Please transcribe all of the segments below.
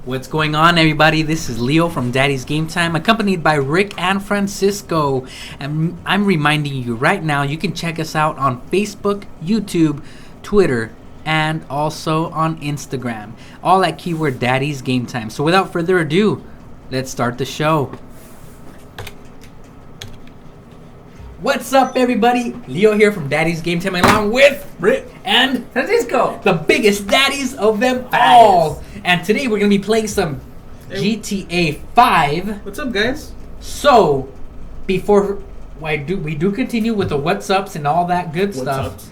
What's going on, everybody? This is Leo from Daddy's Game Time, accompanied by Rick and Francisco. And I'm reminding you right now, you can check us out on Facebook, YouTube, Twitter, and also on Instagram. All at keyword Daddy's Game Time. So without further ado, let's start the show. What's up, everybody? Leo here from Daddy's Game Time, along with Rick and Francisco, the biggest daddies of them all. And today we're going to be playing some GTA 5. what's up, guys? So, before we do continue with the what's ups and all that good stuff,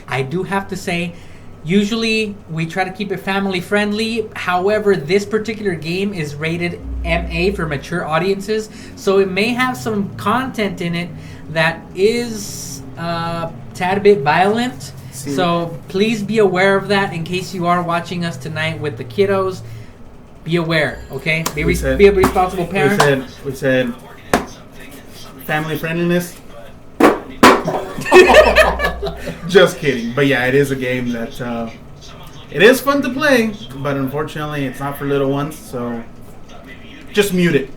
I do have to say, usually we try to keep it family friendly. However, this particular game is rated MA for mature audiences, so it may have some content in it that is a tad bit violent. So please be aware of that in case you are watching us tonight with the kiddos. Be aware, okay? Be a responsible parent. We said family friendliness. Just kidding. But yeah, it is a game that it is fun to play, but unfortunately it's not for little ones, so just mute it.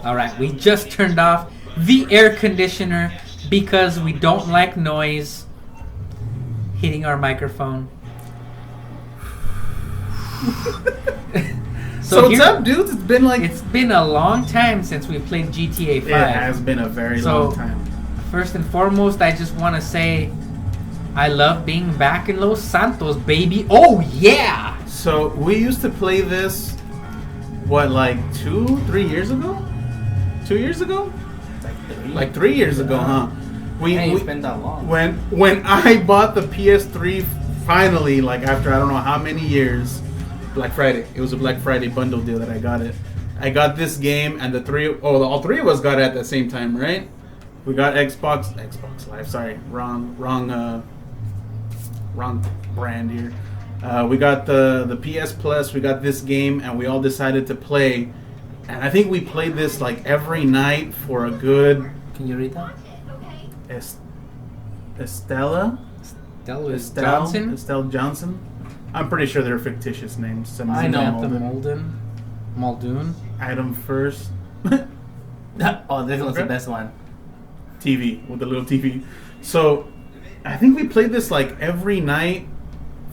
Alright, we just turned off the air conditioner because we don't like noise hitting our microphone. So what's up, dudes? It's been a long time since we played GTA 5. It has been a very long time. First and foremost, I just want to say I love being back in Los Santos, baby. Oh yeah! So we used to play this, like 2-3 years ago? 2 years ago? Like 3 years ago, huh? It's been that long. When I bought the PS3 finally, like after I don't know how many years, Black Friday. It was a Black Friday bundle deal that I got it. I got this game, and all three of us got it at the same time, right? We got Xbox Live. Sorry, wrong brand here. We got the PS Plus. We got this game, and we all decided to play. And I think we played this like every night for a good. Can you read that? Estelle Johnson. I'm pretty sure they're fictitious names. I know. Muldoon. Item first. Oh, this one's the best one. TV with the little TV. So I think we played this like every night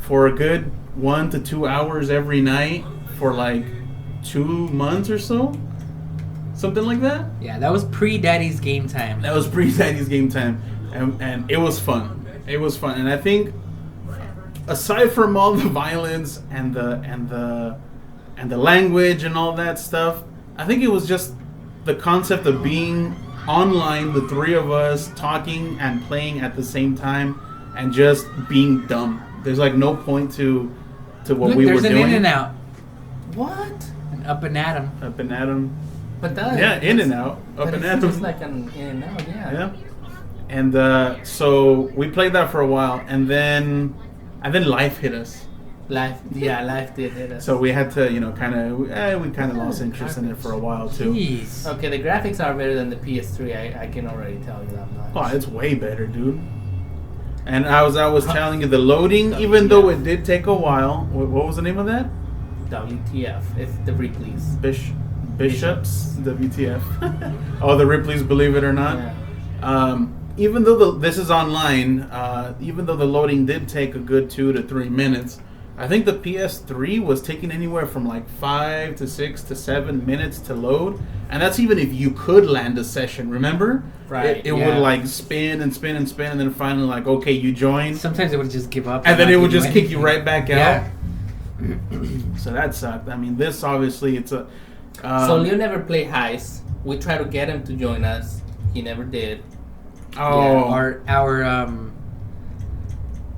for a good 1 to 2 hours every night for like 2 months or so. Something like that? Yeah, that was pre-Daddy's Game Time. And it was fun. It was fun. And I think aside from all the violence and the language and all that stuff, I think it was just the concept of being online, the three of us talking and playing at the same time and just being dumb. There's like no point to what we were doing. There's an In-N-Out. What? An Up and Atom. Up and Atom. But that In-N-Out. Up and Atom. It's like an In-N-Out, yeah. Yeah. And so we played that for a while, and then life hit us. Life did hit us. So we had to, we kind of lost interest in it for a while too. Jeez. Okay, the graphics are better than the PS3. I can already tell you that much. Oh, it's way better, dude. And I was telling you the loading, even though it did take a while. What was the name of that? WTF? It's the Ripley's. Bishops. WTF. Oh, the Ripley's, believe it or not. Yeah. Even though this is online, even though the loading did take a good 2 to 3 minutes, I think the PS3 was taking anywhere from like 5 to 6 to 7 minutes to load, and that's even if you could land a session. Remember? Right. It would like spin and spin and spin, and then finally like, okay, you join. Sometimes it would just give up, and then it would just kick you right back out. Yeah. So that sucked. I mean, this obviously it's a. So Leo never played Heist. We tried to get him to join us. He never did. Oh, yeah,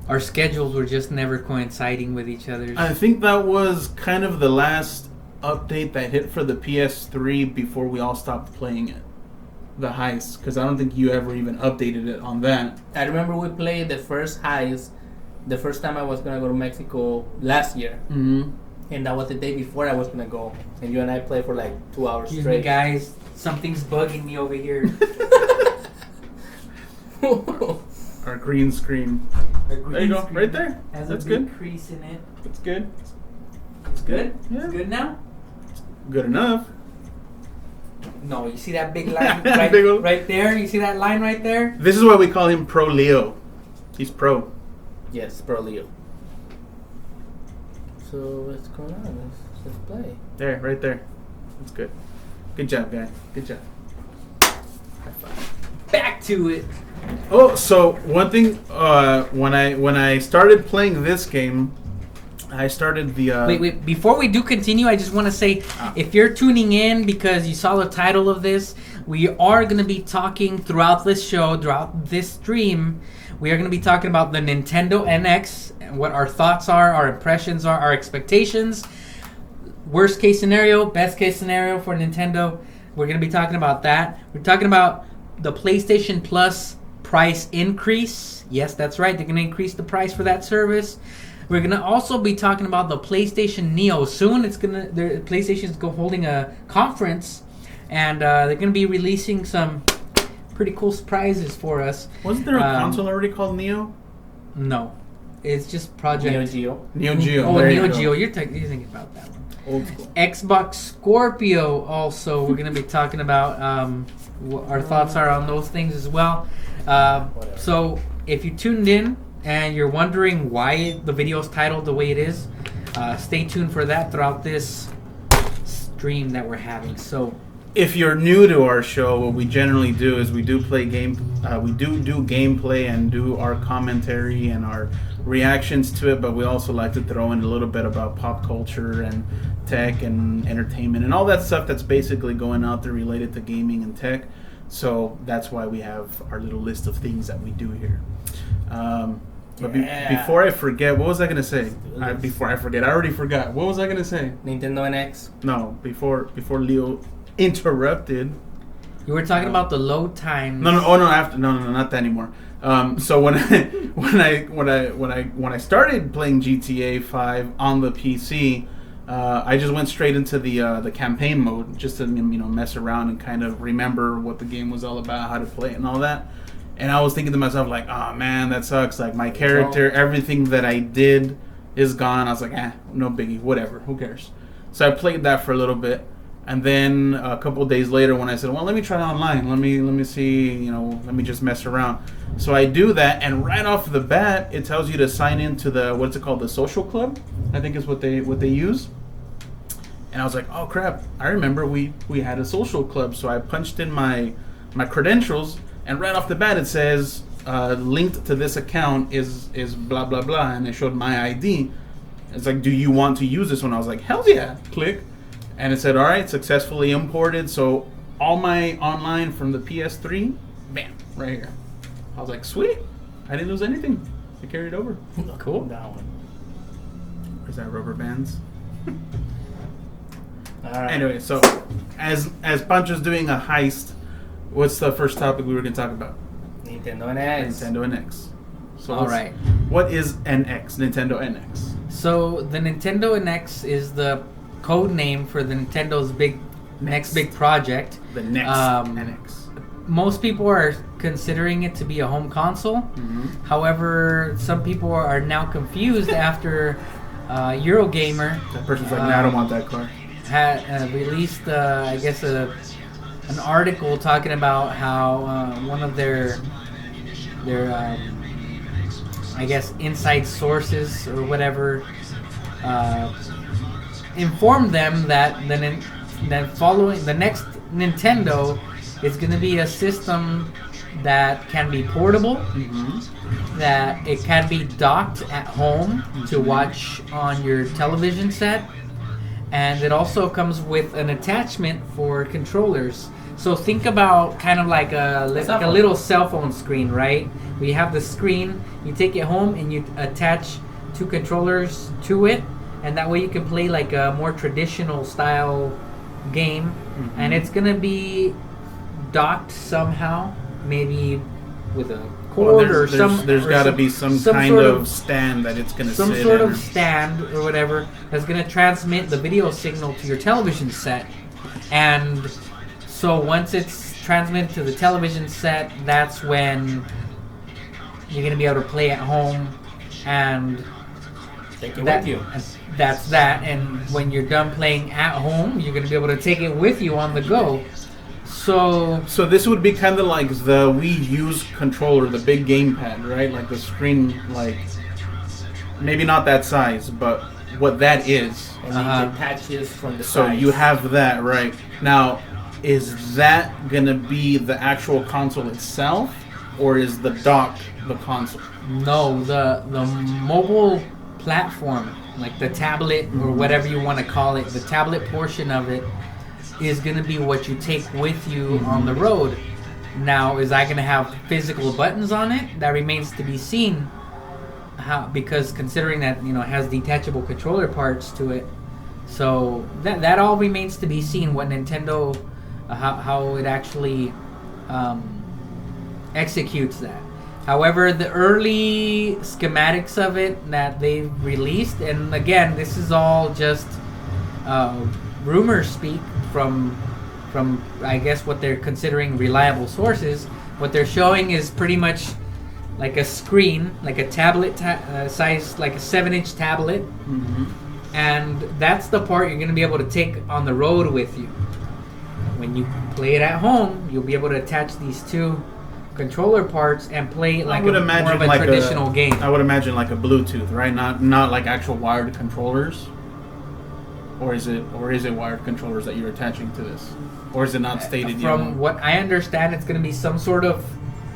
our schedules were just never coinciding with each other's. I think that was kind of the last update that hit for the PS3 before we all stopped playing it. The Heist, because I don't think you ever even updated it on that. I remember we played the first Heist the first time I was going to go to Mexico last year. Mm-hmm. And that was the day before I was going to go. And you and I played for like 2 hours Excuse straight. me, guys. Something's bugging me over here. Our green screen. There you go, right there. Has That's a big good. crease in it. That's good. It's good? Yeah. It's good now? Good enough. No, you see that big line Big one. right there? You see that line right there? This is why we call him Pro Leo. He's pro. Yes, Pro Leo. So what's going on? Let's play. There, right there. That's good. Good job, guy. Good job. High five. Back to it. Oh, so one thing, when I started playing this game, I started the. Wait. Before we do continue, I just want to say, if you're tuning in because you saw the title of this, we are going to be talking throughout this show, throughout this stream. We are going to be talking about the Nintendo NX, and what our thoughts are, our impressions are, our expectations. Worst case scenario, best case scenario for Nintendo. We're going to be talking about that. We're talking about the PlayStation Plus price increase. Yes, that's right. They're going to increase the price for that service. We're going to also be talking about the PlayStation Neo. Soon, PlayStation's holding a conference, and they're going to be releasing some pretty cool surprises for us. Wasn't there a console already called Neo? No. It's just Project... Neo Geo. Neo Geo. Oh, there you Neo go. Geo. You're thinking about that one. Old school. Xbox Scorpio also. We're going to be talking about what our thoughts are on those things as well. So if you tuned in and you're wondering why the video is titled the way it is, stay tuned for that throughout this stream that we're having. So if you're new to our show, what we generally do is we do play game. We do gameplay and do our commentary and our reactions to it, but we also like to throw in a little bit about pop culture and tech and entertainment and all that stuff that's basically going out there related to gaming and tech. So that's why we have our little list of things that we do here. But before I forget, what was I going to say? Before I forget, I already forgot. What was I going to say? Nintendo NX. No, before Leo interrupted. you were talking about the load times. No, not that anymore. So when I started playing GTA 5 on the PC, I just went straight into the campaign mode just to mess around and kind of remember what the game was all about, how to play it, and all that. And I was thinking to myself like, oh man, that sucks. Like my character, everything that I did is gone. I was like, no biggie, whatever, who cares? So I played that for a little bit. And then a couple of days later, when I said, "Well, let me try it online. Let me see. Let me just mess around." So I do that, and right off the bat, it tells you to sign into the what's it called, the social club, I think is what they use. And I was like, "Oh crap! I remember we had a social club." So I punched in my credentials, and right off the bat, it says linked to this account is blah blah blah, and it showed my ID. It's like, "Do you want to use this one?" I was like, "Hell yeah!" Click. And it said, all right, successfully imported. So all my online from the PS3, bam, right here. I was like, sweet. I didn't lose anything. I carried over. Cool. That one. Where's that rubber bands? All right. Anyway, so as Pancho's doing a heist, what's the first topic we were going to talk about? Nintendo NX. Nintendo NX. So All right. What is NX? Nintendo NX. So the Nintendo NX is the code name for the Nintendo's next big project. The next NX. Most people are considering it to be a home console. Mm-hmm. However, some people are now confused after Eurogamer. That person's like, nah, I don't want that car. Had released, I guess, an article talking about how one of their I guess inside sources or whatever informed them that following the next Nintendo is going to be a system that can be portable, that it can be docked at home to watch on your television set, and it also comes with an attachment for controllers. So think about kind of like a little cell phone screen, right? We have the screen, you take it home and you attach two controllers to it, and that way you can play like a more traditional style game. And it's gonna be docked somehow, maybe with a cord or some. There's got to be some kind sort of stand that it's gonna some sit sort in. of stand or whatever that's gonna transmit the video signal to your television set. And so once it's transmitted to the television set, that's when you're gonna be able to play at home and take it with you. that's that. And when you're done playing at home, you're going to be able to take it with you on the go. So this would be kind of like the Wii U's controller, the big gamepad, right? Like the screen, like maybe not that size, but what that is. And it attaches from the So sides. you have that, right? Now, is that gonna be the actual console itself, or is the dock the console? no, the mobile platform, like the tablet or whatever you want to call it, the tablet portion of it is going to be what you take with you on the road. Now, is that going to have physical buttons on it? That remains to be seen. Because considering that it has detachable controller parts to it, so that all remains to be seen. What Nintendo, how it actually executes that. However, the early schematics of it that they've released, and again, this is all just rumor speak from I guess what they're considering reliable sources. What they're showing is pretty much like a screen, like a tablet size, like a 7-inch tablet, and that's the part you're going to be able to take on the road with you. When you play it at home, you'll be able to attach these two controller parts and play like more of a traditional game. I would imagine like a Bluetooth, right? Not like actual wired controllers. Or is it wired controllers that you're attaching to this? Or is it not stated yet? From what I understand, it's going to be some sort of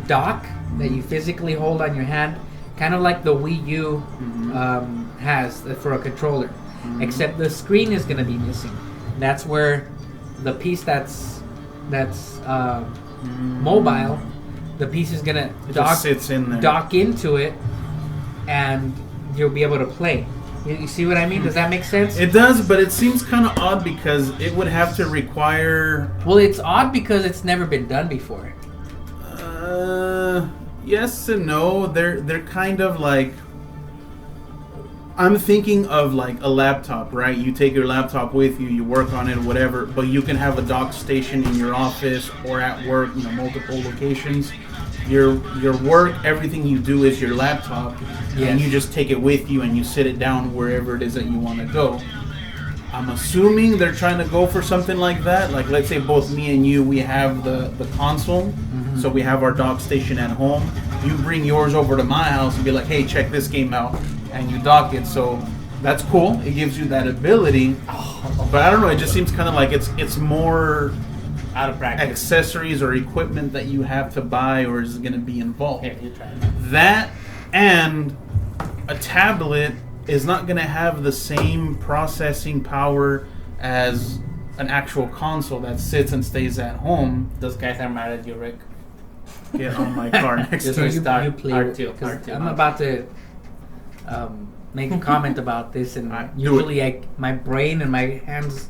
dock that you physically hold on your hand, kind of like the Wii U has for a controller. Except the screen is going to be missing. That's where the piece that's mobile, the piece is going to sits in there. dock into it, and you'll be able to play. You see what I mean? Does that make sense? It does, but it seems kind of odd because it would have to require... Well, it's odd because it's never been done before. Yes and no. They're kind of like... I'm thinking of like a laptop, right? You take your laptop with you, you work on it or whatever, but you can have a dock station in your office or at work, multiple locations. Your work, everything you do is your laptop, and you just take it with you and you sit it down wherever it is that you want to go. I'm assuming they're trying to go for something like that. Like, let's say both me and you, we have the console, so we have our dock station at home. You bring yours over to my house and be like, hey, check this game out, and you dock it. So that's cool. It gives you that ability. But I don't know. It just seems kind of like it's more out of practice. Accessories or equipment that you have to buy or is going to be involved. Here, you try it. That and a tablet is not going to have the same processing power as an actual console that sits and stays at home. Those guys are mad at you, Rick. Get on my car next Just to restart. You play R2, because R2. I'm about to make a comment about this, and Do usually my brain and my hands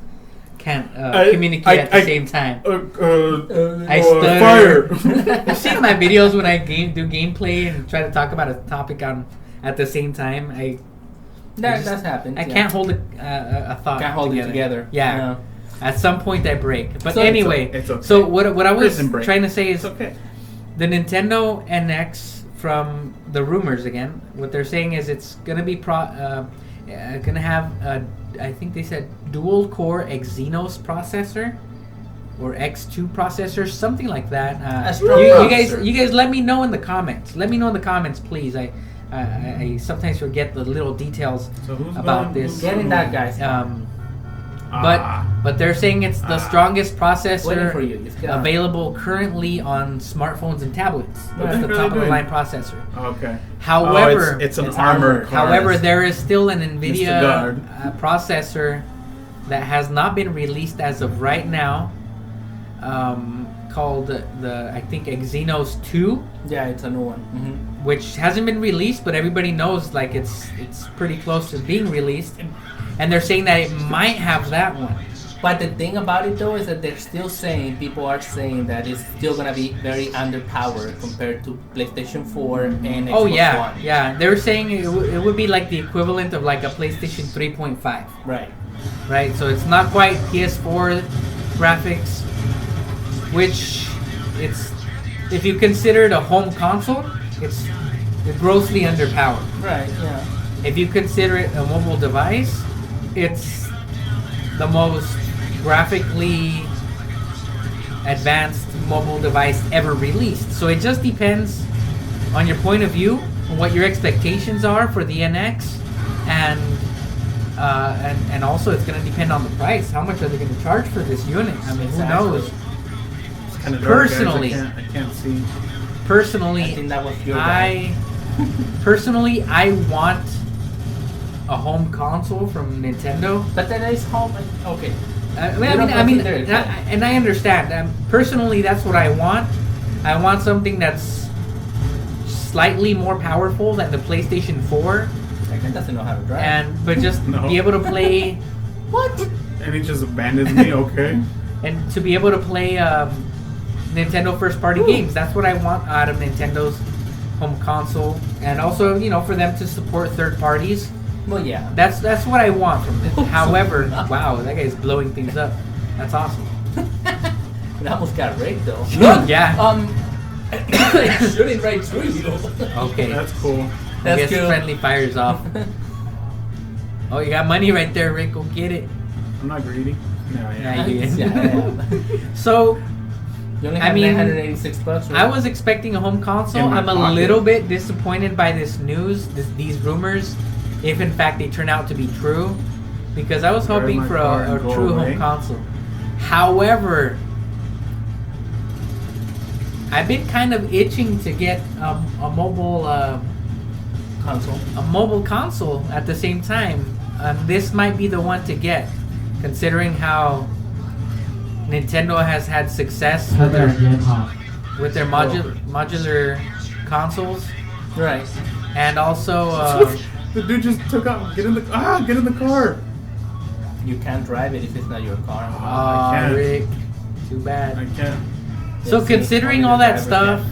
can't I- communicate at the I- same time. I I stutter. Fire! You've seen my videos when I do gameplay and try to talk about a topic at the same time. That's happened. I can't hold a thought. Can't hold it together. Yeah. No. At some point I break. But So anyway, it's okay. so what I was Prison break. trying to say is It's okay. the Nintendo NX, from the rumors again, what they're saying is it's gonna be gonna have I think they said dual core Exynos processor or X2 processor, something like that. A strong processor. You guys let me know in the comments. Let me know in the comments, please. I sometimes forget the little details So who's about going- this. Getting that, guys. But they're saying it's the strongest Waiting for processor you. Just get on. available currently on smartphnes and tablets. What It's are the they top of the doing? line processor. Okay. However, it's an it's armored armored. car. however, there is still an NVIDIA Guard. processor that has not been released as of right now, called the I think Exynos 2, Yeah, it's a new one. which hasn't been released, but everybody knows like it's pretty close to being released, and they're saying that it might have that one. But the thing about it though is that they're still saying, people are saying that it's still gonna be very underpowered compared to PlayStation 4 and Xbox Oh yeah, One. yeah. They're saying it would be like the equivalent of like a PlayStation 3.5, Right. right? So it's not quite PS4 graphics, which it's, if you consider it a home console, it's grossly underpowered. Right. Yeah. If you consider it a mobile device, it's the most graphically advanced mobile device ever released. So it just depends on your point of view, on what your expectations are for the NX, and also it's going to depend on the price. How much are they going to charge for this unit? I mean, Exactly. who knows? It's kind of Personally- dark, guys. I can't see. Personally, I think that was your guy. personally, I want a home console from Nintendo. But then it's home. Okay. I mean, and I understand. Personally, that's what I want. I want something that's slightly more powerful than the PlayStation 4, Second doesn't know how to drive. but just No. be able to play What? And he just abandons me. Okay. and to be able to play Nintendo first-party games. That's what I want out of Nintendo's home console, and also for them to support third parties. Well, yeah. That's what I want from them. However, wow, that guy's blowing things up. That's awesome. It almost got raped though. Yeah. It's shooting right through you. Okay. That's cool. I That's guess cool. friendly fire's off. Oh, you got money right there, Rick. Go get it. I'm not greedy. No, yeah. Nah, you didn't. Yeah. So, You only I have mean, $986, right? I was expecting a home console. In my I'm a pocket. little bit disappointed by this news, these rumors, if in fact they turn out to be true, because I was Grab hoping my for car a and go true away. home console. However, I've been kind of itching to get a mobile console at the same time. This might be the one to get, considering how Nintendo has had success with their modular consoles, Right. and also The dude just took out. Get in the car. You can't drive it if it's not your car. I can't. Rick, too bad. I can't. So Yeah, see, considering only all the that driver stuff,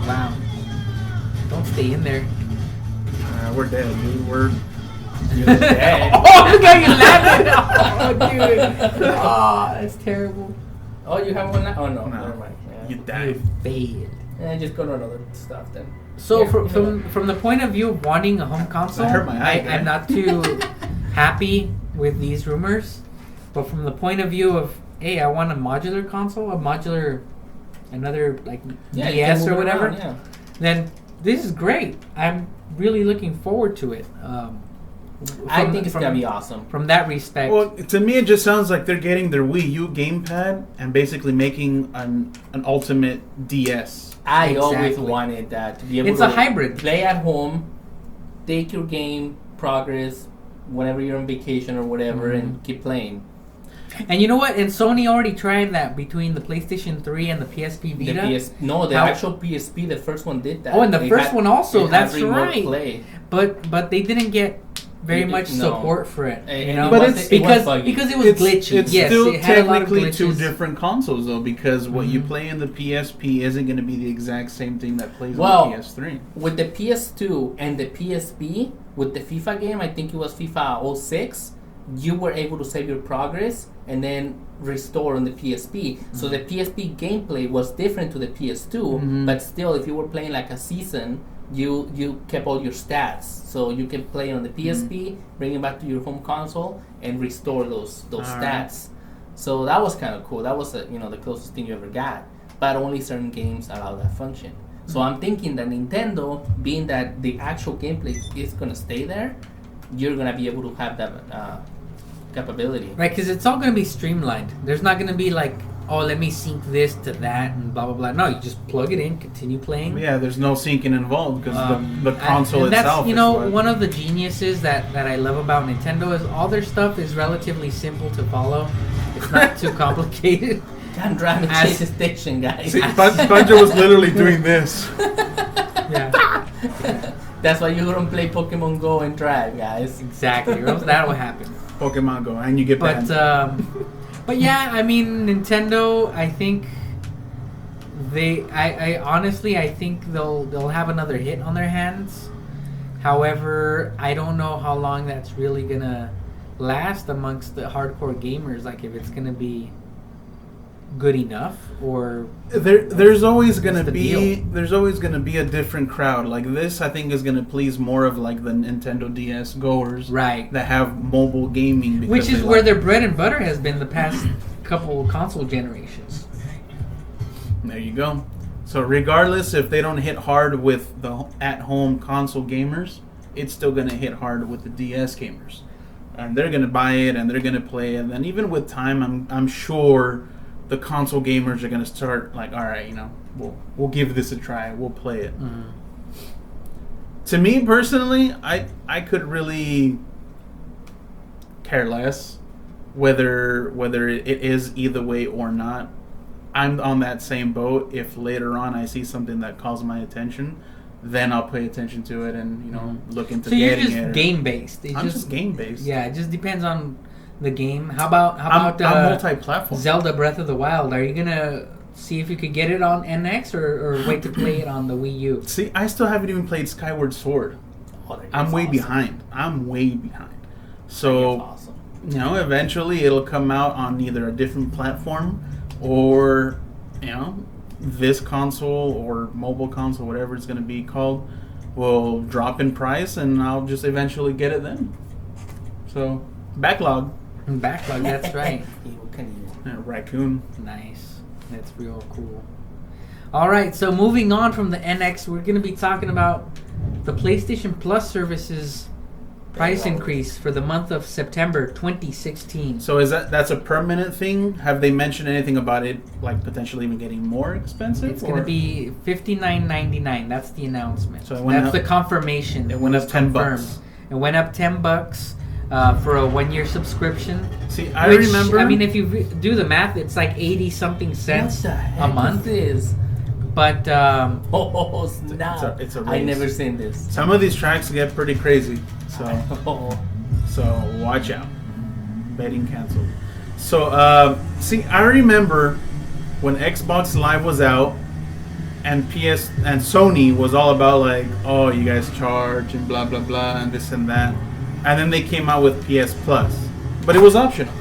wow, don't stay in there. We're dead, dude. We're. You're dead. Oh, look how you landed! Oh, dude. Oh, that's terrible. Oh, you have one now? Oh, no. No. Never mind. You Yeah. died. Failed. Just go to another stuff then. So Yeah, from the point of view of wanting a home console, That hurt my eye, I'm man. not too happy with these rumors. But from the point of view of, hey, I want a modular console, another like Yeah, you DS can or move whatever, around, yeah. then this is great. I'm really looking forward to it. I think it's gonna be awesome. From that respect. Well, to me, it just sounds like they're getting their Wii U gamepad and basically making an ultimate DS. I always Exactly. wanted that to be able It's to a hybrid. play at home, take your game progress whenever you're on vacation or whatever, and keep playing. And you know what? And Sony already tried that between the PlayStation 3 and the PSP Vita. The How- actual PSP, the first one did that. Oh, and the It first had- one also. it had That's remote right. Play. But they didn't get very It- much no. support for it. And You know, it But was- it's- it was because buggy. it was glitchy. It's Yes, still it had a lot of technically two glitches. different consoles though, because what you Mhm. play in the PSP isn't going to be the exact same thing that plays Well, on the PS3. With the PS2 and the PSP, with the FIFA game, I think it was FIFA 06, you were able to save your progress and then restore on the PSP. So the PSP gameplay was different to the PS2, Mhm. but still, if you were playing like a season, you kept all your stats. So you can play on the PSP, bring it back to your home console, and restore those Alright. stats. So that was kind of cool. That was the closest thing you ever got. But only certain games allow that function. So I'm thinking that Nintendo, being that the actual gameplay is gonna stay there, you're gonna be able to have that capability. Right, because it's all going to be streamlined. There's not going to be like, oh, let me sync this to that and blah, blah, blah. No, you just plug it in, continue playing. Yeah, there's no syncing involved because the And- console and itself. That's, is what- one of the geniuses that I love about Nintendo is all their stuff is relatively simple to follow. It's not too complicated. Can't drive and As- chase the station, guys. See, Banjo was literally doing this. Yeah, That's why you don't play Pokemon Go and drive, guys. exactly. Or else that'll happen. Pokemon Go, and you get But banned. but yeah, I mean Nintendo. I think I honestly I think they'll have another hit on their hands. However, I don't know how long that's really gonna last amongst the hardcore gamers. Like if it's gonna be good enough, or there's always gonna the be deal? there's always gonna be a different crowd. Like this, I think is gonna please more of like the Nintendo DS goers, right? that have mobile gaming, because Which is they where like- their bread and butter has been the past couple console generations. There you go. So regardless if they don't hit hard with the at-home console gamers, it's still gonna hit hard with the DS gamers, and they're gonna buy it and they're gonna play it. And then even with time, I'm sure the console gamers are gonna start like, all right, we'll give this a try, we'll play it. Mm-hmm. To me personally, I could really care less whether it is either way or not. I'm on that same boat. If later on I see something that calls my attention, then I'll pay attention to it and look into So you're getting just it. game based. I'm just game based. Yeah, it just depends on the game. How about I'm multi-platform. Zelda Breath of the Wild? Are you gonna see if you could get it on NX or wait to play it on the Wii U? See, I still haven't even played Skyward Sword. I'm way behind. So awesome. eventually it'll come out on either a different platform or this console or mobile console, whatever it's going to be called, will drop in price, and I'll just eventually get it then. So backlog. That's right. Raccoon. Nice. That's real cool. All right, so moving on from the NX, we're going to be talking about the PlayStation Plus services price increase for the month of September 2016. So that's a permanent thing? Have they mentioned anything about it, like potentially even getting more expensive? It's going to be $59.99. That's the announcement. So it went that's up- the confirmation. it went up was $10. confirmed. It went up $10 for a 1-year subscription. See, I which, remember. I mean, if you do the math, it's like 80 something cents What the heck a month. is this? But Oh snap! it's a I race. never seen this. Some of these tracks get pretty crazy. So watch out. Betting canceled. So see, I remember when Xbox Live was out and PS and Sony was all about like, oh, you guys charge and blah blah blah and this and that, and then they came out with PS Plus, but it was optional.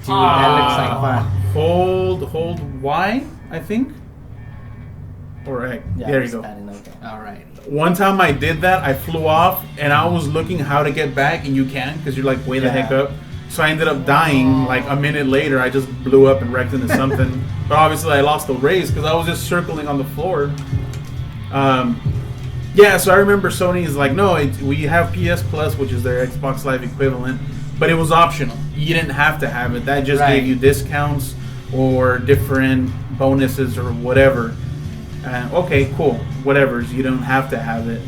dude, that looks like fun. Hold Y, I think. Or X. There you go. All right. One time I did that, I flew off, and I was looking how to get back, and you can, because you're like way the heck up. So I ended up dying like a minute later. I just blew up and wrecked into something. But obviously I lost the race because I was just circling on the floor. Yeah, so I remember Sony is like, no, we have PS Plus, which is their Xbox Live equivalent, but it was optional. You didn't have to have it. That just Right. gave you discounts or different bonuses or whatever. Okay, cool, whatever. You don't have to have it.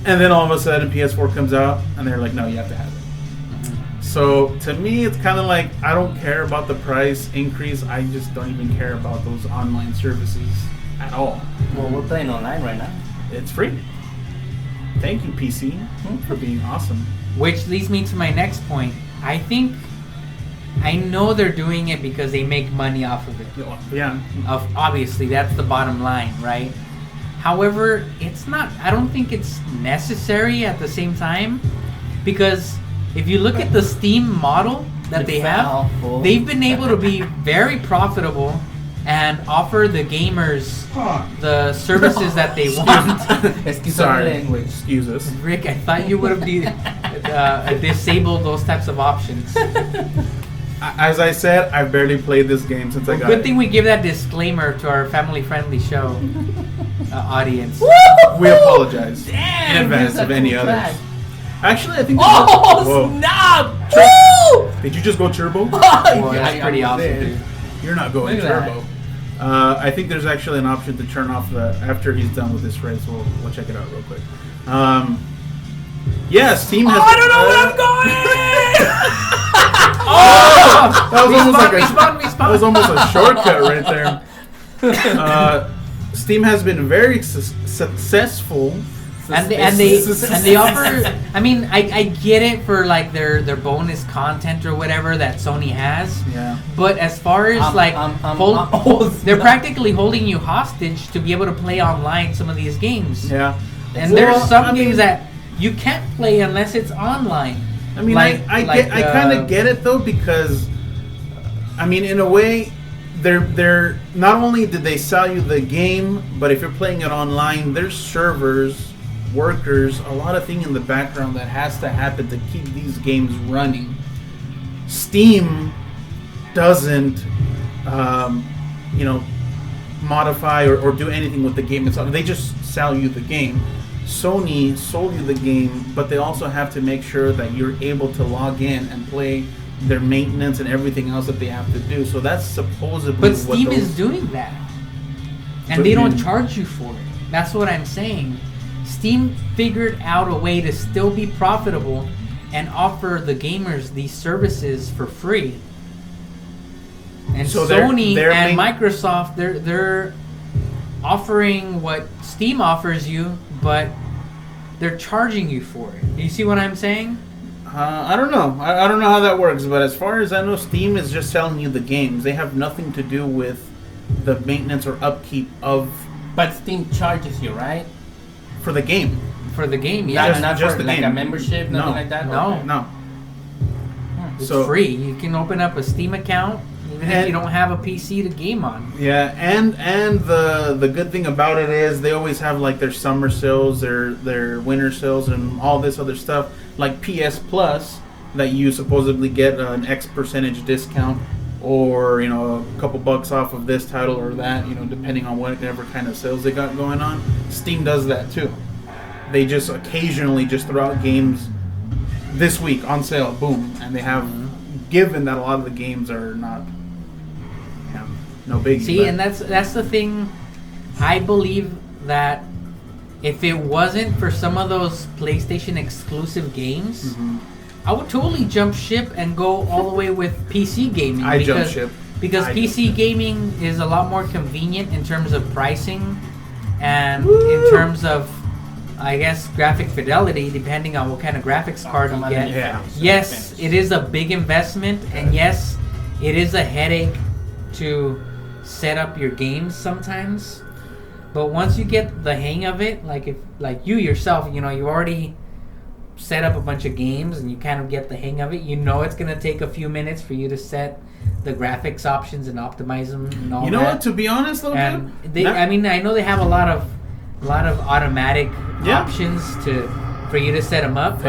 And then all of a sudden PS4 comes out, and they're like, no, you have to have it. So to me, it's kind of like, I don't care about the price increase. I just don't even care about those online services at all. Well, we're playing online right now. It's free. Thank you, PC, for being awesome. Which leads me to my next point. I know they're doing it because they make money off of it. Yeah. Obviously, that's the bottom line, right? However, it's not. I don't think it's necessary at the same time, because if you look at the Steam model that they have, they've been able to be very profitable and offer the gamers the services that they want. Excuse us. Rick, I thought you would have disabled those types of options. As I said, I've barely played this game since I got Good it. thing we give that disclaimer to our family-friendly show audience. We apologize Damn, in advance that's of any cool others. track. Actually, I think. Oh snap! Woo! Did you just go turbo? Boy, that's pretty awesome, dude. You're not going Look at turbo. I think there's actually an option to turn off after he's done with this race. We'll check it out real quick. Yeah, Steam has. I don't know where I'm going. That was almost a shortcut right there. Steam has been very successful. And they offer. I mean, I get it for like their bonus content or whatever that Sony has. Yeah. But as far as they're practically holding you hostage to be able to play online some of these games. Yeah. And there's some games that you can't play unless it's online. I mean, I kind of get it though, because I mean, in a way, they're not only did they sell you the game, but if you're playing it online, there's servers, workers, a lot of things in the background that has to happen to keep these games running. Steam doesn't, modify or do anything with the game itself. They just sell you the game. Sony sold you the game, but they also have to make sure that you're able to log in and play their maintenance and everything else that they have to do. So that's supposedly But Steam is doing that. And they don't charge you for it. That's what I'm saying. Steam figured out a way to still be profitable and offer the gamers these services for free. And so Sony and Microsoft, they're offering what Steam offers you, but they're charging you for it. Do you see what I'm saying? I don't know. I don't know how that works, but as far as I know, Steam is just selling you the games. They have nothing to do with the maintenance or upkeep of... But Steam charges you, right? For the game. For the game, yeah. Not just for the like game. A membership, nothing like that? No. Okay. No. It's free. You can open up a Steam account, even if you don't have a PC to game on. Yeah, and the good thing about it is they always have like their summer sales, their winter sales, and all this other stuff, like PS Plus, that you supposedly get an X percentage discount, or a couple bucks off of this title or that, depending on whatever kind of sales they got going on. Steam does that too. They just occasionally just throw out games this week on sale, boom, and they have. Given that a lot of the games are not, no biggie. See, and that's the thing. I believe that if it wasn't for some of those PlayStation exclusive games, I would totally jump ship and go all the way with PC gaming. Jump ship. Because PC gaming is a lot more convenient in terms of pricing and in terms of, I guess, graphic fidelity, depending on what kind of graphics card you get. Yeah. Yes, it is a big investment, and yes, it is a headache to set up your games sometimes. But once you get the hang of it, like you yourself, you already set up a bunch of games and you kind of get the hang of it. It's going to take a few minutes for you to set the graphics options and optimize them and all that. You know what? To be honest, though, and I know they have a lot of automatic options for you to set them up,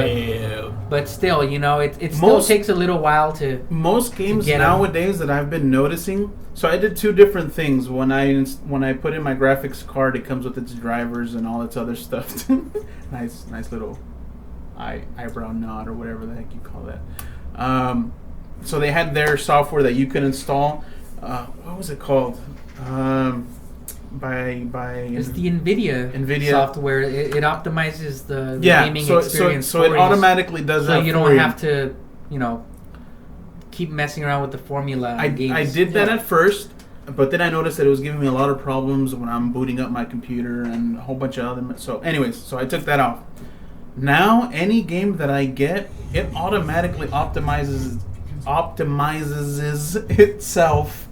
but still, it still takes a little while to. Most games nowadays that I've been noticing. So I did two different things. When I put in my graphics card, it comes with its drivers and all its other stuff. nice little eyebrow nod or whatever the heck you call that. So they had their software that you could install. What was it called? It's the NVIDIA software. It optimizes the gaming experience. So it automatically does that. So you don't have to, keep messing around with the formula. I did that at first, but then I noticed that it was giving me a lot of problems when I'm booting up my computer and a whole bunch of other. So, I took that off. Now, any game that I get, it automatically optimizes itself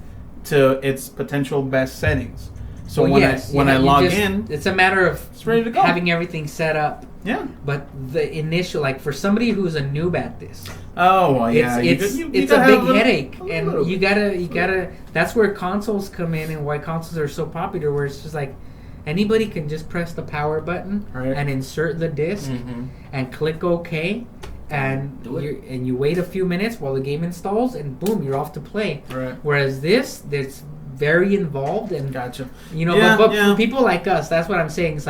to its potential best settings. So when I log in, it's a matter of it's ready to go. Having everything set up. Yeah. But the initial, for somebody who's a noob at this, it's a big headache, and you gotta. That's where consoles come in, and why consoles are so popular. Where it's just anybody can just press the power button and insert the disc and click OK. And you wait a few minutes while the game installs, and boom, you're off to play. Right. Whereas that's very involved, and gotcha. But for people like us, that's what I'm saying. It's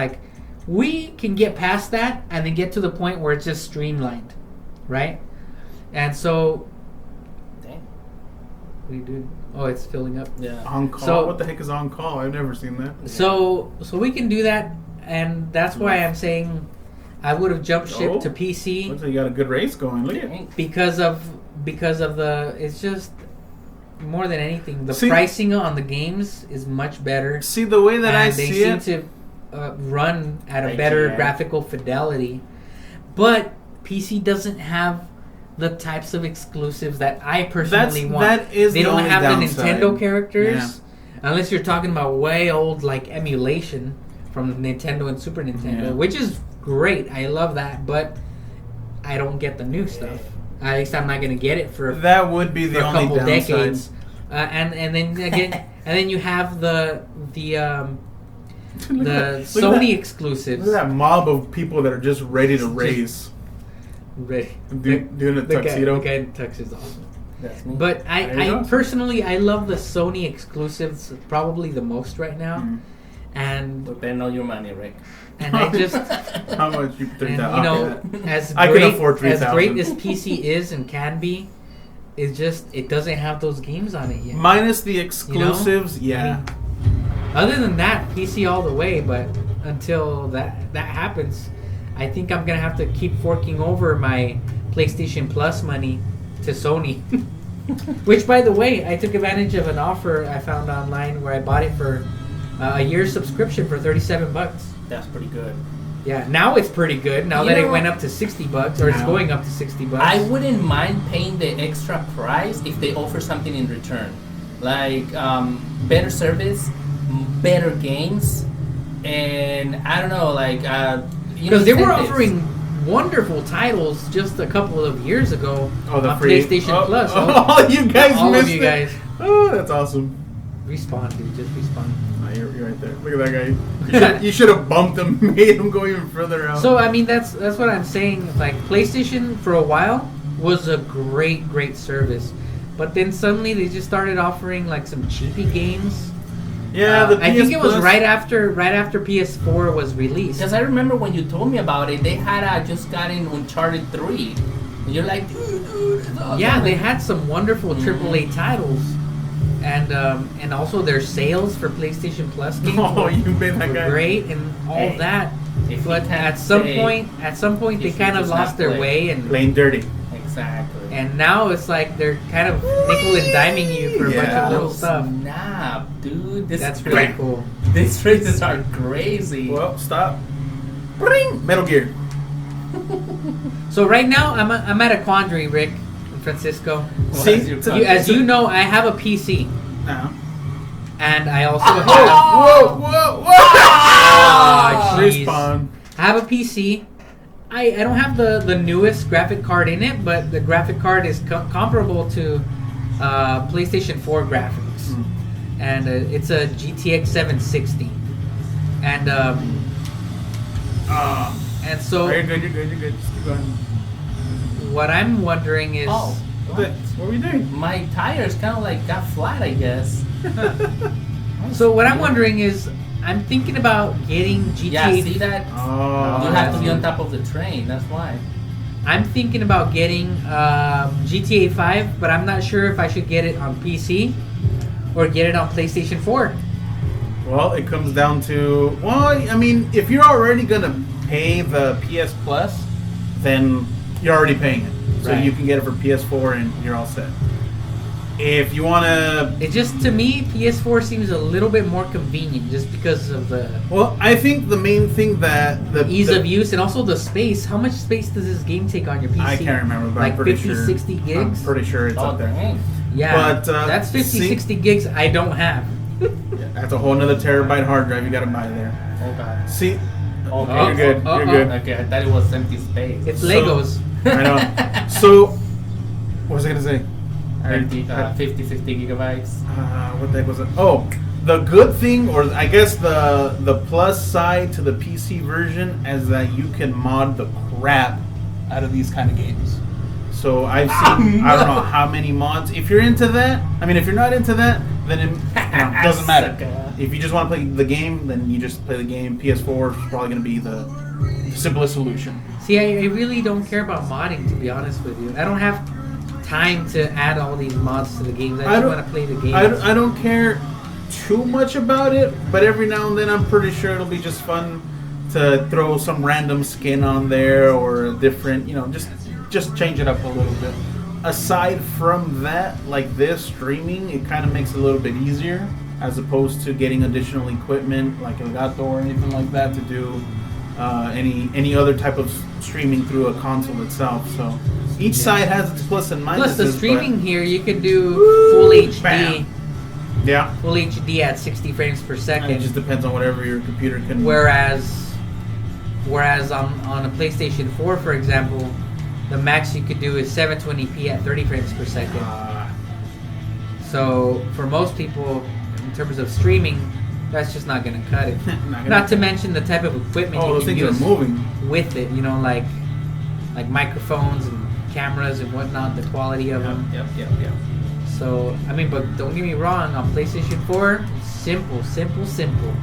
we can get past that and then get to the point where it's just streamlined, right? And so, dang, what do you do? Oh, it's filling up. Yeah. On call. So, what the heck is on call? I've never seen that. So we can do that, and that's why I'm saying I would have jumped ship to PC. Looks like you got a good race going. Look at it. Because of the, it's just more than anything, the pricing on the games is much better. See, the way that I see it, they seem to run at a better graphical fidelity, but PC doesn't have the types of exclusives that I personally want. They don't have the Nintendo characters, unless you're talking about way old emulation from Nintendo and Super Nintendo, which is great. I love that, but I don't get the new stuff. At least I'm not gonna get it for That would be for the a only couple downside. decades. And then again, and then you have the Sony exclusives. Look at that mob of people that are just ready to race. Ready. Doing a tuxedo. The guy in tux is awesome. That's me. But There you I go. personally, I love the Sony exclusives probably the most right now. Mhm. And But spend all your money, Rick. I just, How much you and, think that? you know, Okay. as I can great, afford as 3,000. great as PC is and can be, it's just, it doesn't have those games on it yet. Minus the exclusives, yeah. Other than that, PC all the way. But until that happens, I think I'm gonna have to keep forking over my PlayStation Plus money to Sony. Which, by the way, I took advantage of an offer I found online where I bought it for a year's subscription for $37. That's pretty good. Yeah, now it's pretty good. Now You that it know- went up to $60, or it's Now. going up to $60. I wouldn't mind paying the extra price if they offer something in return, like better service, better games, and I don't know, like Because they were incentives. offering wonderful titles just a couple of years ago Oh, the on free PlayStation Plus. Oh, you guys all missed of you it. guys. Oh, that's awesome. Respawn, dude. Just respawn. Oh, you're right there. Look at that guy. You should have bumped him, made him go even further out. So I mean, that's what I'm saying. Like PlayStation for a while was a great service, but then suddenly they just started offering like some cheapy games. yeah, the PS I think it was Plus- right after PS4 was released. Because I remember when you told me about it, they had just gotten Uncharted 3. And you're like, dude, it's awesome. Yeah, they had some wonderful Mhm. AAA titles, and also their sales for PlayStation Plus games Oh, were, you made that were guy. great and all Hey, that. if you But can't at some say- point, they if you kind of just lost not their play. way, and Plain dirty. Exactly. and now it's like they're kind of nickel and diming you for a bunch Yeah. of little Oh, stuff. snap, dude. That's really Bam. cool. These races are crazy. Well, stop. Bring Metal Gear. So right now, I'm at a quandary, Rick and Francisco. What See, is your so- As concept? you know, I have a PC, Now. and I also have Whoa, whoa, whoa! Ah, jeez. Respawn. I have a PC. I don't have the newest graphic card in it, but the graphic card is comparable to PlayStation 4 graphics, Mm. and it's a GTX 760. And and so You're good, you're good, you're good. Just keep going. what I'm wondering is, Oh, What are we doing? my tires kind of like got flat, I guess. so what I'm wondering is, I'm thinking about getting GTA. Yeah, see that? Oh. You have to be on top of the train. That's why. I'm thinking about getting GTA 5, but I'm not sure if I should get it on PC or get it on PlayStation 4. Well, it comes down to, well, I mean, if you're already gonna pay the PS Plus, then you're already paying it, so Right. you can get it for PS4 and you're all set. If you wanna, It just, to me, PS4 seems a little bit more convenient just because of the well, I think the main thing that the ease the- of use and also the space. How much space does this game take on your PC? I can't remember, but Like I'm pretty 50, sure 60 gigs? I'm pretty sure it's Oh, up there. dang. Yeah, But, that's 50, see- 60 gigs I don't have. Yeah, that's a whole nother terabyte hard drive you gotta buy there. Oh, God. See, Okay. you're good. You're good. Okay, I thought it was empty space. It's So- Legos. I know. So, what was I gonna say? 50, 60 gigabytes. What the heck was it? Oh, the good thing, or I guess the plus side to the PC version, is that you can mod the crap out of these kind of games. So I've seen I don't know how many mods. If you're into that, I mean, if you're not into that, then it doesn't matter. Sucker. If you just want to play the game, then you just play the game. PS4 is probably going to be the simplest solution. See, I really don't care about modding, to be honest with you. I don't have time to add all these mods to the games. I just want to play the games. I don't care too much about it, but every now and then I'm pretty sure it'll be just fun to throw some random skin on there or a different, just change it up a little bit. Aside from that, like this streaming, it kind of makes it a little bit easier as opposed to getting additional equipment like Elgato or anything like that to do any other type of streaming through a console itself. So each side has its plus and minuses. Plus, the but- streaming here, you can do full HD, Bam. Yeah. full HD at 60 frames per And second. it just depends on whatever your computer can. Whereas on a PlayStation 4, for example, the max you could do is 720p at 30 frames per second. So for most people, in terms of streaming, that's just not going to cut it. Not to mention the type of equipment you those can things use are moving with it. You know, like microphones and cameras and whatnot. The quality of them. Yep. So I mean, but don't get me wrong. On PlayStation 4, simple. Simple.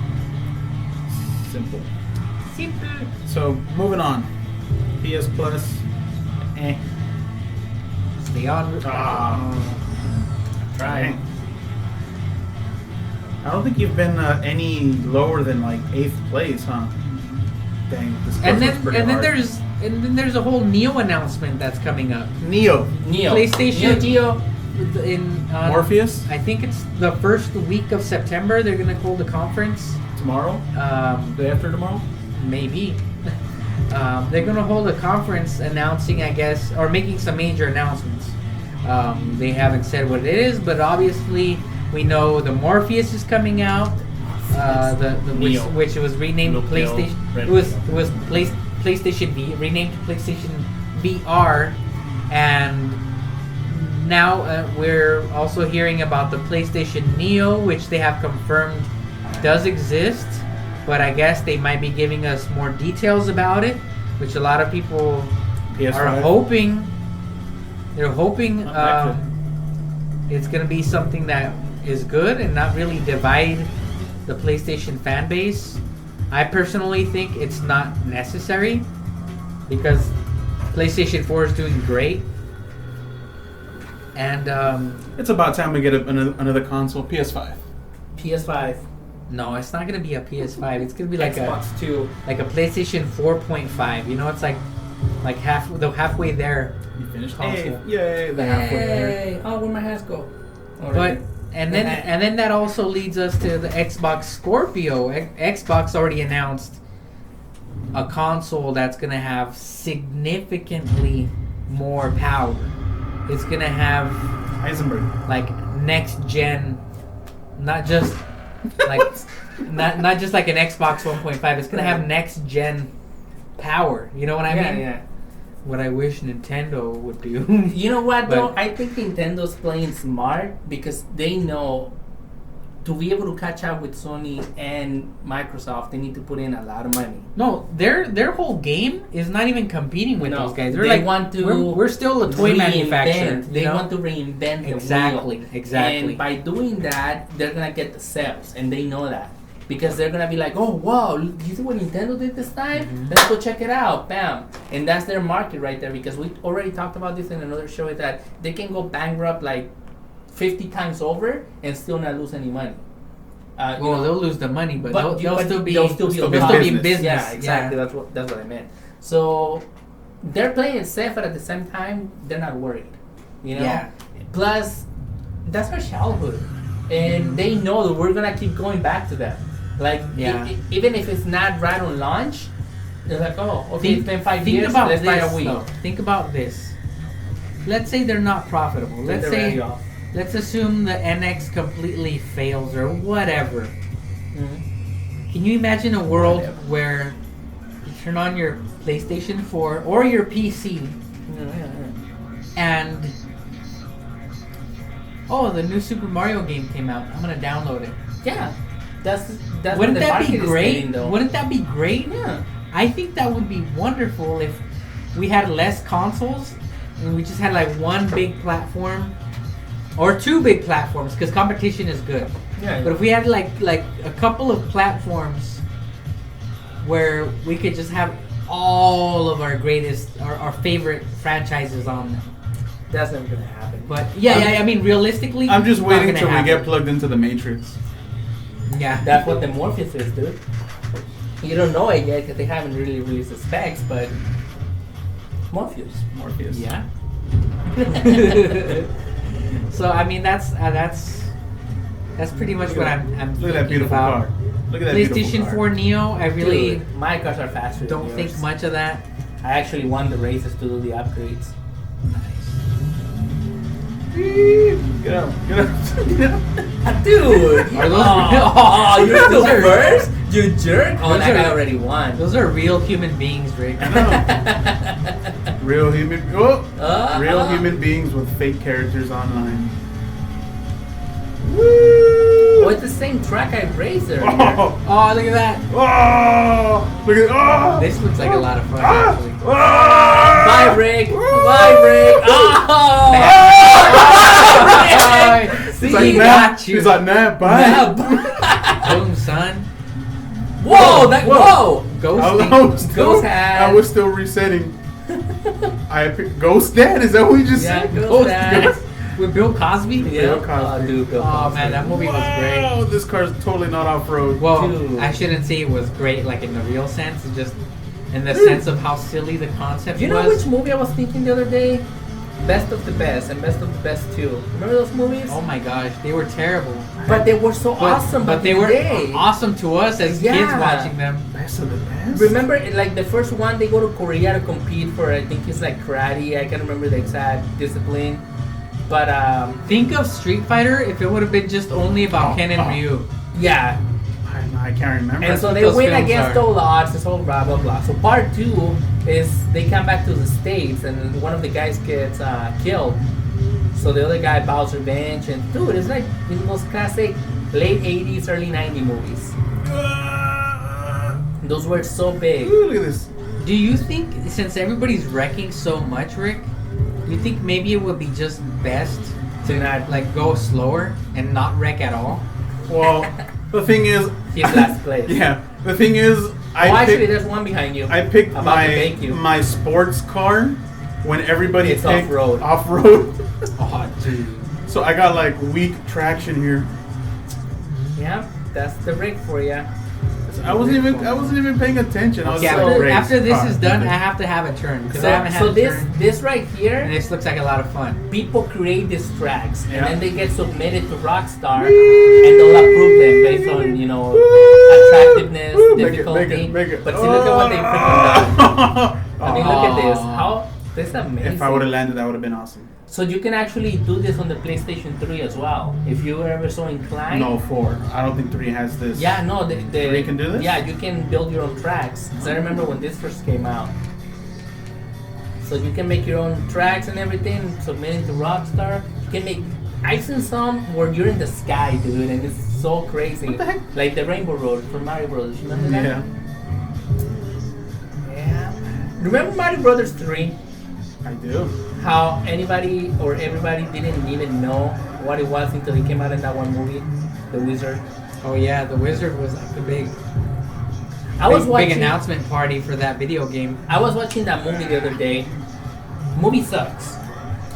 So moving on. PS Plus. Stay on. Try. I don't think you've been any lower than like 8th place, huh? Dang. This And goes pretty hard. then there's a whole Neo announcement that's coming up. Neo. PlayStation Neo. In Morpheus. I think it's the first week of September. They're gonna hold a conference. Tomorrow. Day after tomorrow. Maybe. They're gonna hold a conference announcing, I guess, or making some major announcements. They haven't said what it is, but obviously we know the Morpheus is coming out. Which was renamed PlayStation. It was PlayStation V, renamed PlayStation VR, and now we're also hearing about the PlayStation Neo, which they have confirmed does exist, but I guess they might be giving us more details about it, which a lot of people are hoping. They're hoping it's going to be something that is good and not really divide the PlayStation fan base. I personally think it's not necessary because PlayStation 4 is doing great. And it's about time we get another console. PS5. PS5. No, it's not gonna be a PS5. It's gonna be like Xbox 2. like a PlayStation 4.5. You know, it's like halfway there. You finished? Console. Yay! The halfway there. Oh, where'd my hats go? But and then that also leads us to the Xbox Scorpio. Xbox already announced a console that's gonna have significantly more power. It's gonna have Heisenberg. like next gen, not just like not just like an Xbox 1.5. It's gonna have next gen power. You know what I mean? Yeah. What I wish Nintendo would do. You know what though? I think Nintendo's playing smart because they know to be able to catch up with Sony and Microsoft, they need to put in a lot of money. No, their whole game is not even competing with those guys. They're they like, want to we're still a toy manufacturer. They want to reinvent the wheel. Exactly. And by doing that, they're gonna get the sales, and they know that because they're gonna be like, oh wow, you see what Nintendo did this time? Mm-hmm. Let's go check it out, bam! And that's their market right there. Because we already talked about this in another show, is that they can go bankrupt like 50 times over and still not lose any money. They'll lose the money, but they'll still be in business. Yeah, exactly. Yeah. That's what I meant. So they're playing it safe, but at the same time, they're not worried. You know. Yeah. Plus, that's our childhood, and they know that we're gonna keep going back to them. Like, even if it's not right on launch, they're like, oh, okay, it's been 5 years. Let's buy a Wii. Think about this. Let's say they're not profitable. Let's assume the NX completely fails or whatever. Mm-hmm. Can you imagine a world where you turn on your PlayStation 4 or your PC and the new Super Mario game came out. I'm gonna download it. Yeah, that's Wouldn't that be great? Wouldn't that be great? Yeah, I think that would be wonderful if we had less consoles and we just had like one big platform. Or two big platforms, because competition is good. Yeah. But if we had like a couple of platforms where we could just have all of our our favorite franchises on them. That's never gonna happen. But I mean, realistically, I'm just waiting till we get plugged into the Matrix. Yeah. That's what the Morpheus is, dude. You don't know it yet because they haven't really released the specs, but Morpheus. Yeah. So I mean that's pretty much what I'm Look at that beautiful about. car. Look at that PlayStation 4 Neo. I really my cars are faster. Don't think much of that. I actually won the races to do the upgrades. Nice. Get up. Dude! Are those you're still first? You jerk! Oh, Those that guy are- already won. Those are real human beings, Rick. Real human beings with fake characters online. Oh, it's the same track I raced earlier. Oh, Oh, look at that. oh, look at This looks like a lot of fun, Ah! actually. Bye, Rick. Bye, Rick. Oh! See, He's like, he nah. got you. He's like, nah, bye. Boom, son. Whoa! Whoa! Ghosting. Ghost hat. I was still resetting. Ghost Dad? Is that what you just Yeah, said? Ghost Dad. With Bill Cosby? Yeah. Bill Cosby. Oh, dude, Bill Oh, Cosby. man, that movie was great. Wow, this car's totally not off-road. Well, Dude. I shouldn't say it was great, like in the real sense. It's just in the sense of how silly the concept You know was. which movie I was thinking the other day? Best of the Best and Best of the Best 2. Remember those movies? Oh my gosh, they were terrible. But they were so awesome But back they in the were day. awesome to us as kids Yeah. watching them. Best of the best? Remember, like the first one, they go to Korea to compete for, I think it's like karate. I can't remember the exact discipline. But Think of Street Fighter if it would have been just only about Ken and Ryu. yeah. I can't remember. And so they those win films against are. all odds, this whole blah blah blah. So part 2 is they come back to the States and one of the guys gets killed. So the other guy vows revenge, and dude, it's like one of those classic late 80s, early 90s movies. Those were so big. Ooh, look at this. Do you think, since everybody's wrecking so much, Rick, you think maybe it would be just best to not like go slower and not wreck at all? Well, the thing is... He's last place. Yeah, the thing is... Actually, there's one behind you. I picked About to bake you. my sports car when everybody It's picked off-road. off-road. Oh, dude. So I got like weak traction here. Yeah, that's the rig for you. I wasn't even paying attention. I was Okay, like, so brakes, after this car, is done, I nothing. have to have a turn because I haven't had So a this turn. this right And here, this looks like a lot of fun. people create these tracks Yeah. and then they get submitted to Rockstar, and they'll approve them based on attractiveness, difficulty. Make it. But see, look at what they freaking done. I mean, look at this. Aw. How this is amazing. If I would have landed, that would have been awesome. So you can actually do this on the PlayStation 3 as well, if you were ever so inclined. No, 4. I don't think 3 has this. Yeah, no, the 3 can do this? Yeah, you can build your own tracks. Because I remember when this first came out. So you can make your own tracks and everything, submit it to Rockstar. You can make. I've seen some where you're in the sky, dude, and it's so crazy. What the heck? Like the Rainbow Road from Mario Brothers. You remember that? Yeah, Yeah. Remember Mario Brothers 3? I do. How anybody or everybody didn't even know what it was until it came out in that one movie, The Wizard. Oh yeah, the Wizard was like the big, I was big watching. announcement party for that video game. I was watching that movie the other day. Movie sucks.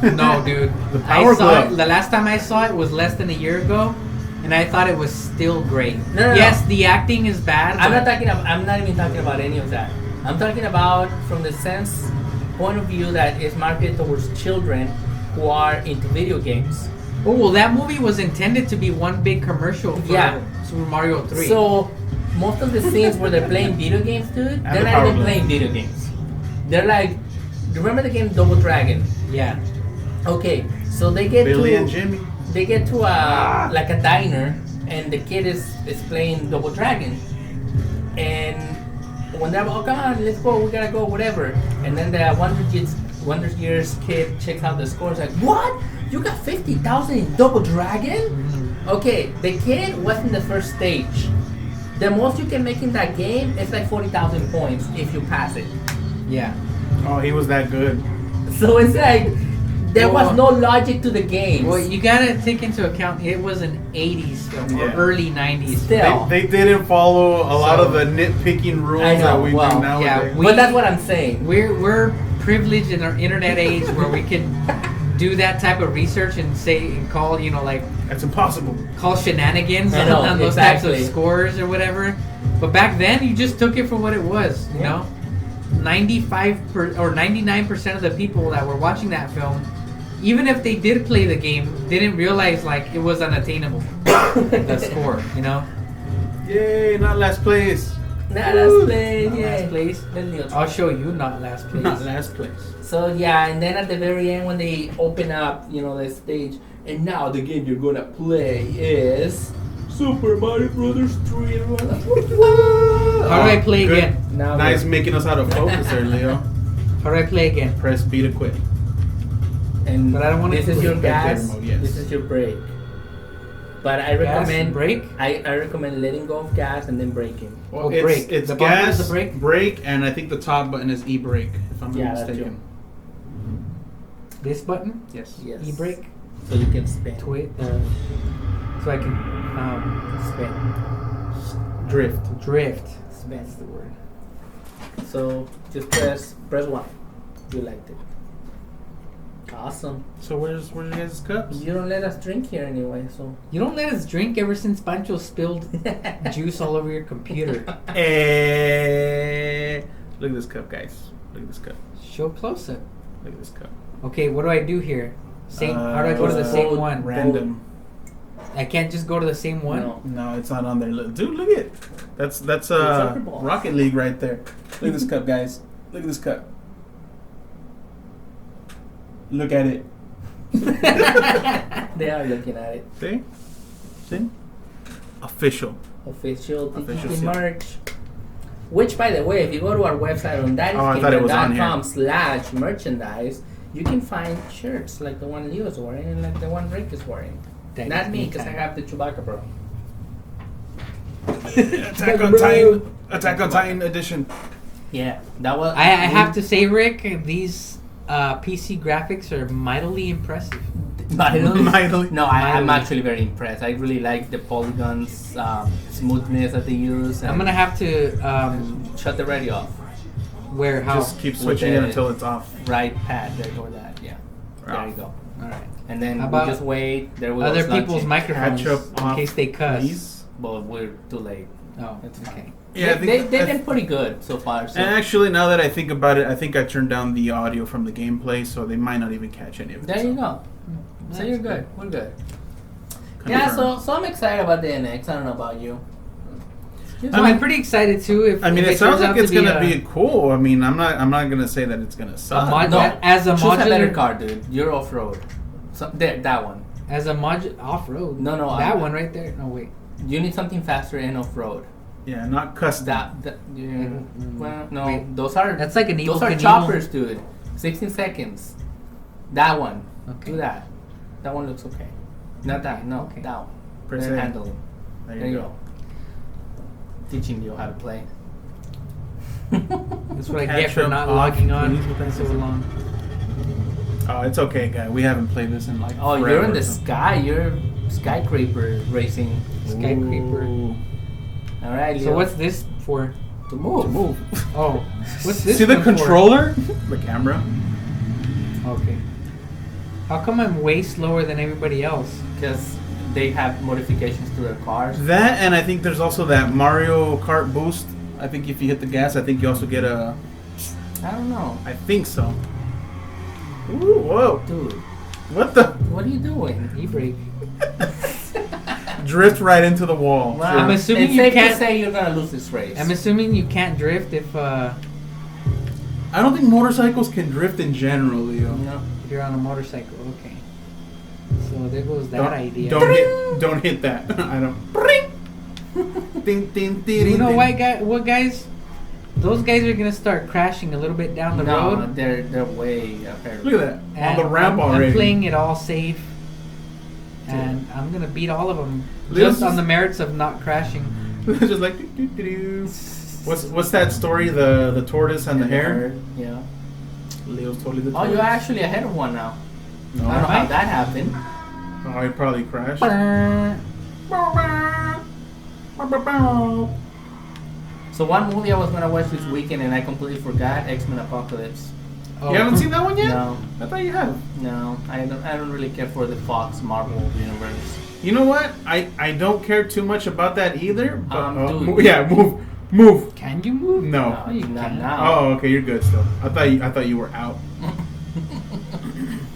No, dude. The Power I saw Glove. it, the last time I saw it was less than a year ago, and I thought it was still great. No, yes, no. the acting is bad. I'm but- not even talking about any of that. I'm talking about from the sense point of view that is marketed towards children who are into video games. Oh well, that movie was intended to be one big commercial for Yeah. Super Mario 3. So most of the scenes where they're playing video games, dude, they're the not Power even Glove. playing video games. They're like, remember the game Double Dragon? yeah. Okay, so they get Billy to and Jimmy. they get to a like a diner, and the kid is playing Double Dragon, and when they're oh come on, let's go, we gotta go, whatever, and then the Wonder Years kid checks out the scores like what? You got 50,000 in Double Dragon? Okay, the kid was in the first stage. The most you can make in that game is like 40,000 points if you pass it. Yeah. Oh, he was that good. So it's like there was Well- no logic to the game. Well, you gotta take into account it was an 80s film or Yeah. early 90s. Still. They didn't follow a lot So- of the nitpicking rules I know, that we well, do nowadays. we- But that's what I'm saying. We're privileged in our internet age where we can do that type of research and call like That's impossible. call shenanigans I know, on those types exactly. of scores or whatever. But back then, you just took it for what it was. You Yeah. know, 99% of the people that were watching that film, even if they did play the game, didn't realize like it was unattainable. The score, you know. Yay, not last place. Nah, let's play. Not Yeah. last place. I'll show you not last place. Not last place. So yeah, and then at the very end when they open up, the stage, and now the game you're gonna play is Super Mario Brothers 3. And we're like, what? How do I play Good. again? Now Nice making us out of focus there, Leo. How do I play again? Press B to quit. And But I don't wanna this is quit. your Spectator gas. mode, yes. This is your brake. But I Gas, recommend brake? I recommend letting go of gas and then braking. Well, Oh, brake. It's The bottom is gas, the brake? brake, and I think the top button is E-brake, if I'm Yeah, not that mistaken. This button? Yes. Yes. E-brake? So you can spin. So I can Spin. Drift. drift. Spin. That's the word. So just press 1. You liked it. Awesome. So where's your guys' cups? You don't let us drink here anyway, so You don't let us drink ever since Pancho spilled juice all over your computer. Look at this cup, guys. Look at this cup. Show close up. Look at this cup. Okay, what do I do here? Same. How do I go to the same Bold one? Random. I can't just go to the same one. no. No, it's not on there. Look, dude, look at it. That's soccer balls. Rocket League right there. Look at this cup, guys. Look at this cup. Look at it. They are looking at it. See? See? Official. Official Official DGT seal. merch. Which, by the way, if you go to our website on I thought it was on here. daddygamer.com/merchandise, you can find shirts like the one Leo's wearing and like the one Rick is wearing. Thanks, Not me, because I anytime. have the Chewbacca Bro. Attack on Titan. Attack on Titan edition. Yeah, that was. I have to say, Rick, these PC graphics are mightily impressive. Mightily. No, I'm Mightily. actually very impressed. I really like the polygons, smoothness that they use. And I'm gonna have to shut the radio off. where how Just keep switching it until it's off. Right pad, there or that. Yeah, there Off. you go. all right. And then How we about just wait. There we other go, people's launching. microphones Catch up in off, case they cuss. please. But we're too late. Oh, It's okay. fine. Yeah, I they've think been pretty good so far. So And actually, now that I think about it, I think I turned down the audio from the gameplay, so they might not even catch any of it. there you go. So you're good. We're good. Yeah, so I'm excited about the NX. I don't know about you. I'm pretty excited too. If I mean, if it sounds turns like out it's to gonna be cool. I mean, I'm not gonna say that it's gonna suck. mod- No, as a choose a better modular car, dude. You're off road. So there, that one. as a off road. No, that I'm- one right there. No wait. You need something faster and off road. Yeah, not custom. Well, no, Wait. those are That's like an those are Knievel. choppers, dude. 16 seconds. That one. Okay. Do that. That one looks okay. Not that. No, Okay. that one. Press Then A. handling. There There you go. Teaching you how to play. That's what I Catch get for up not off, logging on please, with that so system. long. Oh, it's okay, guy. We haven't played this in like. Oh, you're forever, in the so. sky. You're skyscraper racing. Skyscraper. Ooh. All right. So Leo. what's this for? to move? To move. Oh, what's this? See the one for? controller? The camera. Okay. How come I'm way slower than everybody else? Because they have modifications to their cars. That, and I think there's also that Mario Kart boost. I think if you hit the gas, I think you also get a. I don't know, I think so. Ooh, whoa! dude. What the? What are you doing? E-brake. Drift right into the wall. Wow. I'm assuming it's you safe can't- to say you're gonna lose this race. I'm assuming you can't drift if I don't think motorcycles can drift in general, Leo. No. you're on a motorcycle. Okay. So there goes that Don't, idea. don't hit that. I don't. Ding, ding, ding, You know ding. what, guys? Those guys are gonna start crashing a little bit down the No, road. they're way ahead. Look at that. On and the ramp I'm already. playing it all safe, and I'm gonna beat all of them Leo's just on just- the merits of not crashing. Just like. doo. What's that story? The tortoise and the hare? Yeah. Leo's totally the Oh, tortoise. you're actually ahead of one now. No. I don't know how Right? that happened. Oh, he probably crashed. So one movie I was gonna watch this weekend and I completely forgot, X-Men Apocalypse. Oh, You haven't seen that one yet? No. I thought you had. No, I don't really care for the Fox Marvel universe. You know what? I don't care too much about that either. But, Dude. yeah, move. Can you move? No. you not can't. now. Oh, okay, you're good still. I thought you were out.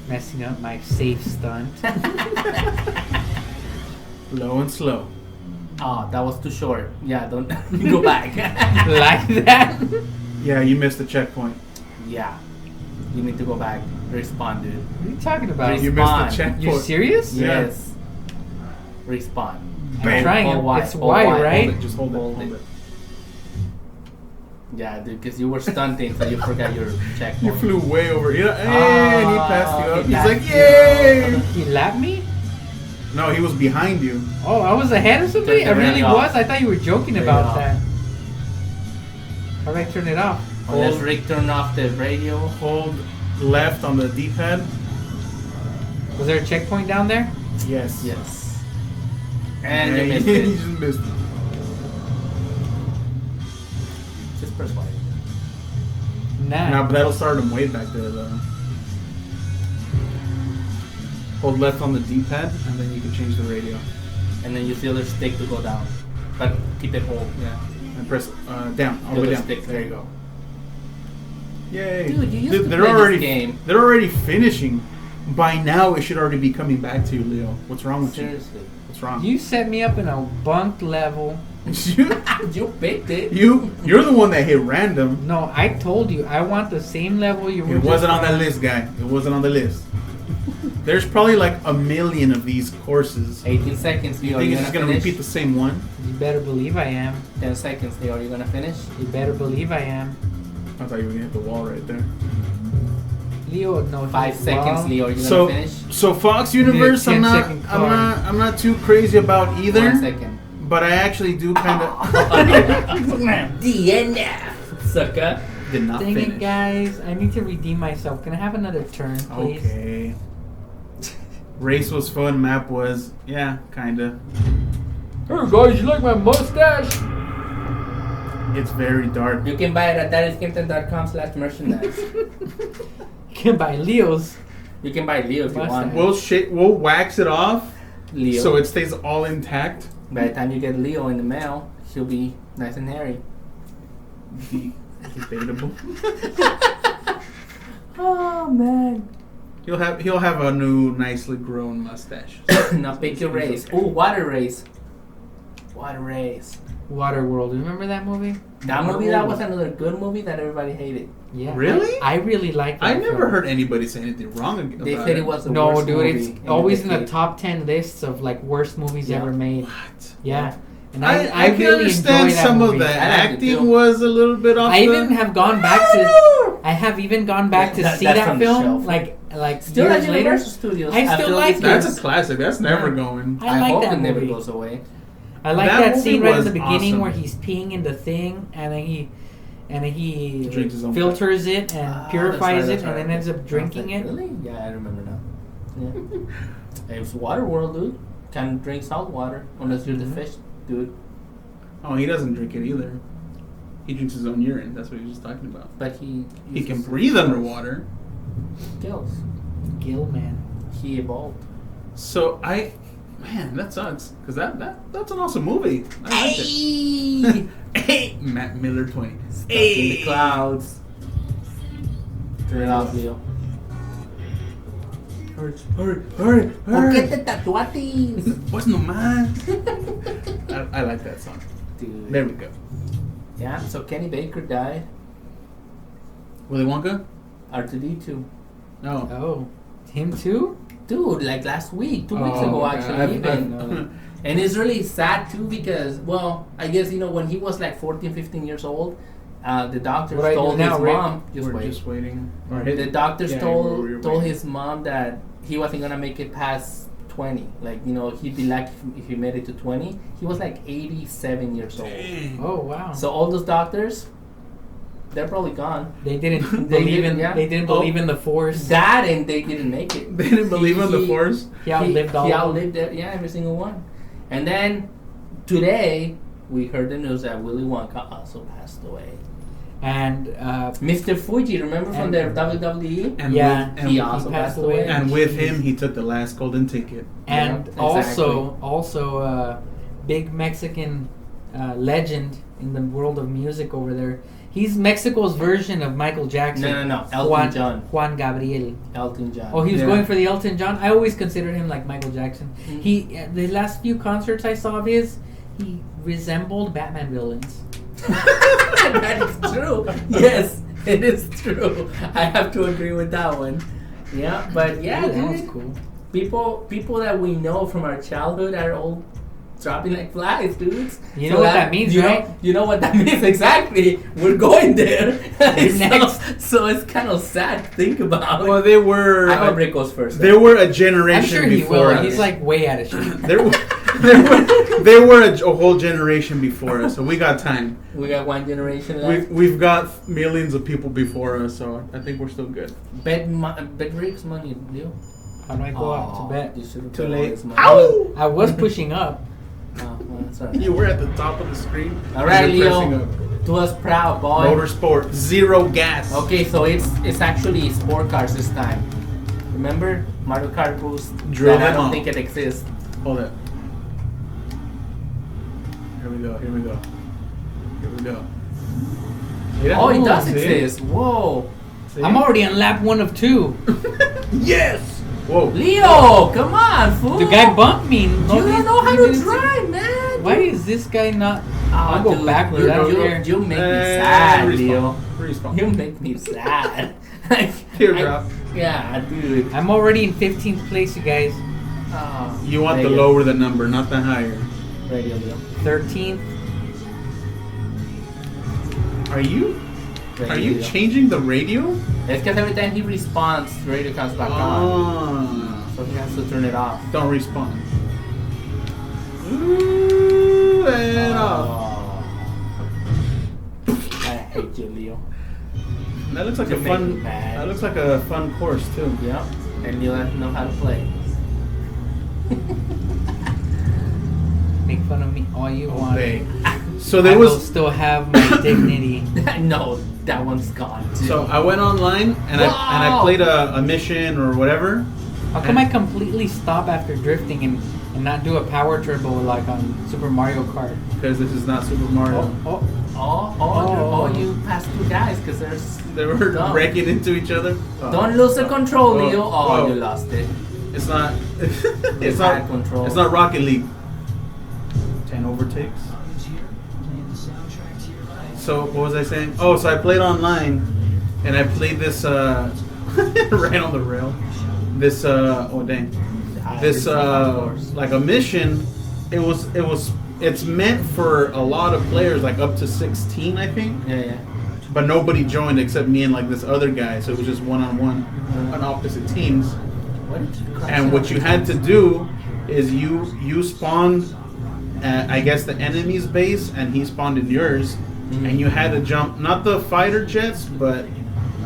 Messing up my safe stunt. Low and slow. Oh, that was too short. Yeah, don't go back. Like that? Yeah, you missed the checkpoint. Yeah, you need to go back. Respawn, dude. What are you talking about? You missed the Respawn. checkpoint. You serious? Yeah. Yes. Respawn. I'm trying. Hold Y, It's hold Y, Y, right? Hold it, just hold it. Hold Hold it. it. Yeah, dude, because you were stunting, so you forgot your checkpoint. You flew way over. You know, and he passed you up. he He's like, passed you yay! He lapped me? No, he was behind you. Oh, I was ahead of somebody? I Turn it really off. was? I thought you were joking Turn it about off. that. How do I turn it off? Unless Rick turned off the radio. Hold left on the D-pad. Was there a checkpoint down there? Yes. Yes. And Yeah, you missed you it. just missed it. Just press Y. Nah. No, but that'll start him way back there, though. Hold left on the D-pad, and then you can change the radio. And then you feel the stick to go down. But keep it hold. Yeah. And press down, all Feel the way the down. stick. There you go. Yay. Dude, you used to they're play already, this game. They're already finishing. By now, it should already be coming back to you, Leo. What's wrong with you? Seriously. What's wrong? You set me up in a bunked level. You picked it. You're the one that hit random. No, I told you, I want the same level you were It wasn't just on that list, guy. It wasn't on the list. There's probably like a million of these courses. 18 seconds, Leo. You Are think you it's just gonna gonna finish? repeat the same one? You better believe I am. 10 seconds, Leo. Are you gonna finish? You better believe I am. I thought you were gonna hit the wall right there. Leo, no. 5 seconds, Leo. Are you So, gonna finish? so Fox Universe, Yeah, I'm 10 not, second I'm card. not, I'm not too crazy about either. 1 second. But I actually do kind of DNF, sucker. did not Dang finish. it, guys. I need to redeem myself. Can I have another turn, please? Okay. Race was fun. Map was, yeah, kinda. Hey, guys, you like my mustache? It's very dark. You can buy it at thatiskimpton.com/merchandise. You can buy Leo's. You can buy Leo if you want. Mustache. We'll wax it off Leo. so it stays all intact. By the time you get Leo in the mail, he'll be nice and hairy. Debatable. Oh man. He'll have a new nicely grown mustache. Now pick your race. Ooh, water race. Water race. Waterworld. Remember that movie? That movie, that was another good movie that everybody hated. Yeah. Really? I really liked that I never film. heard anybody say anything wrong about They said it was the No, worst dude, movie it's in always in the decade. top 10 lists of like worst movies Yeah. ever made. What? Yeah. And I can really understand enjoy that some movie. of the I liked it acting too. was a little bit off. I the- even have gone back to. I have even gone back to That- see that's that from the film shelf. like Still at years later. Universal Studios. I still feel like this it. That's is- a classic. That's never going. I like hope that it never movie. goes away. I like That that movie scene right at was the beginning awesome. where he's peeing in the thing and then he Drinks his own filters it and Ah, purifies that's it right. and then ends up drinking it. Really? Yeah, I remember now. Yeah. It was Waterworld, dude. Can't drink salt water unless you're the Mhm. fish, dude. Oh, he doesn't drink it either. He drinks his own urine. That's what he was just talking about. But he He can uses breathe underwater. skills. Gill man. He evolved. So man, that sucks. Cause that's an awesome movie. I liked it. Hey! Hey, Matt Miller 20. Stuck in the clouds. Turn it off, Leo. Hurry. Porque te tatuatis? What's no man? I like that song. Dude. There we go. Yeah, so Kenny Baker died. Willy Wonka? R2D2. No. Oh, him too? Dude, like last week, 2 weeks Oh, ago okay. actually. Even. And it's really sad too because, well, I guess, when he was like 14, 15 years old, the doctors What I do told now, his Rick? mom, We're just waiting. the doctors Yeah, told we're told waiting. his mom that he wasn't gonna make it past 20. Like, he'd be lucky if he made it to 20. He was like 87 years old. Dang. Oh wow. So all those doctors, they're probably gone. They didn't They believe in didn't, yeah. they didn't Oh. believe in the force. That and they didn't make it. They didn't believe in the force? He outlived all He of them. outlived it, yeah, every single one. And then today we heard the news that Willy Wonka also passed away. And Mr. Fuji, remember from And- the WWE? And yeah, with, he and, also passed passed away. away. and with him, he took the last golden ticket. and Yeah, also big Mexican legend in the world of music over there. He's Mexico's version of Michael Jackson. No. Elton John. Juan Gabriel. Elton John. Oh, he was Yeah. going for the Elton John. I always considered him like Michael Jackson. Mhm. The last few concerts I saw of his, he resembled Batman villains. That is true. Yes, it is true. I have to agree with that one. Yeah, but yeah, Ooh, that was dude, cool. people that we know from our childhood are all dropping like flies, dudes. You know what that means, right? You know what that means exactly. We're going there. Next. So it's kind of sad to think about. Well, they were. I hope Rick goes first. They were a generation I'm sure he before will. us. He's like way out of shape. They were a whole generation before us, so we got time. We got one generation left. We've got millions of people before us, so I think we're still good. Bet Rick's money, Leo. How do I go out to bet? You should have Too bet all late. his money. Ow! I was pushing up. Oh, well, that's all right. You were at the top of the screen. All right, You're pressing Leo. up. Do us proud, boy. Motorsport, zero gas. Okay, so it's actually sport cars this time. Remember Mario Kart Boost? Drill That I them don't all. think it exists. Hold it. Here we go. Here we go. Here we go. Yeah. Oh, it does See? exist. Whoa. See? I'm already on lap 1 of 2. Yes. Whoa. Leo, come on, fool. The guy bumped me. You don't know how to drive, man. Why is this guy not? Oh, I'll go dude, backwards. I don't you care. make me sad, Leo. Respawn. You make me sad. Like, Teardrop. Yeah, dude. I'm already in 15th place, you guys. Oh, You want the radio. lower the number, not the higher. Radio, Leo. 13th. Are you Radio. changing the radio? It's because every time he responds, the radio comes back on. So he has to turn it off. Don't respawn. Ooh, and off. Oh. I hate you, Leo. That looks like You a make fun. me mad. That looks like a fun course too. Yep. And Leo doesn't know how to play. Make fun of me all you want. Okay. So there I will was. still have my dignity. No, that one's gone too. So I went online and I Wow. played a mission or whatever. How come I completely stop after drifting and not do a power turbo like on Super Mario Kart? Because this is not Super Mario. Oh, You passed two guys because there's. They were Dumb. wrecking into each other. Oh. Don't lose the control, Oh. Leo. Oh, Oh. you lost it. It's not. it's had not control. It's not Rocket League. 10 overtakes. So what was I saying? Oh, so I played online, and I played this right on the rail. This oh dang, this like a mission. It's meant for a lot of players, like up to 16, I think. Yeah. But nobody joined except me and like this other guy. So it was just one-on-one on opposite teams. What did you crash And out? what you had to do is you spawned at, I guess, the enemy's base, and he spawned in yours, and you had to jump, not the fighter jets, but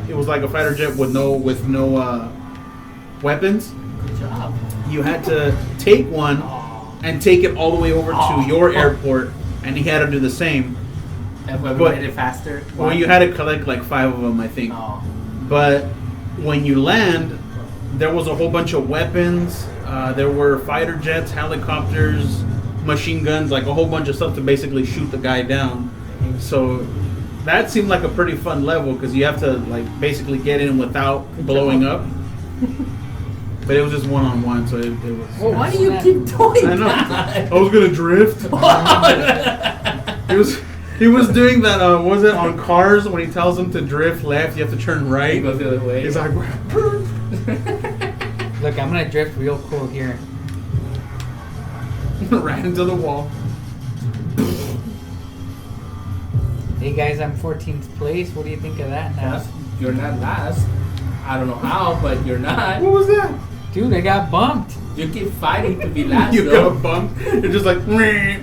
it was like a fighter jet with no weapons. Good job. You had to take one and take it all the way over to your airport, and he had to do the same. And when we But- made it faster. Well, you had to collect like 5 of them, I think. Oh. But when you land, there was a whole bunch of weapons. There were fighter jets, helicopters, machine guns, like a whole bunch of stuff to basically shoot the guy down. So that seemed like a pretty fun level because you have to like basically get in without blowing up. But it was just one-on-one, so it was. Well, why do you keep doing I know. that? I was gonna drift. He was doing that. What was it on Cars when he tells them to drift left? You have to turn right. It goes the other way. He's like, look, I'm gonna drift real cool here. ran into the wall. Hey guys, I'm 14th place. What do you think of that now? You're not last. I don't know how, but you're not. What was that? Dude, I got bumped. You keep fighting to be last. You though. got a bump. You're just like. Meh.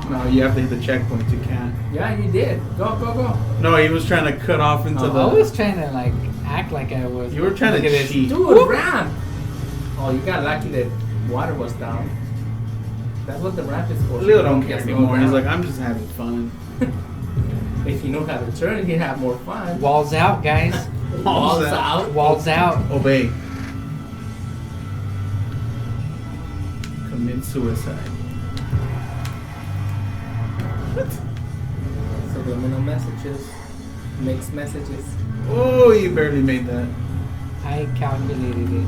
No, you have to hit the checkpoint. You can't. Yeah, you did. Go. No, he was trying to cut off into I was trying to like act like I was. You were trying Look to at this. cheat. Dude, ramp. Oh, you got lucky that water was down. That's what the ramp is for. Leo don't You care slow anymore. He's down. like, I'm just having fun. If you know how to turn, you have more fun. Walls out, guys. Walls out. out. Walls out. Obey. Commit suicide. Subliminal messages. Mixed messages. Oh, you barely made that. I calculated it.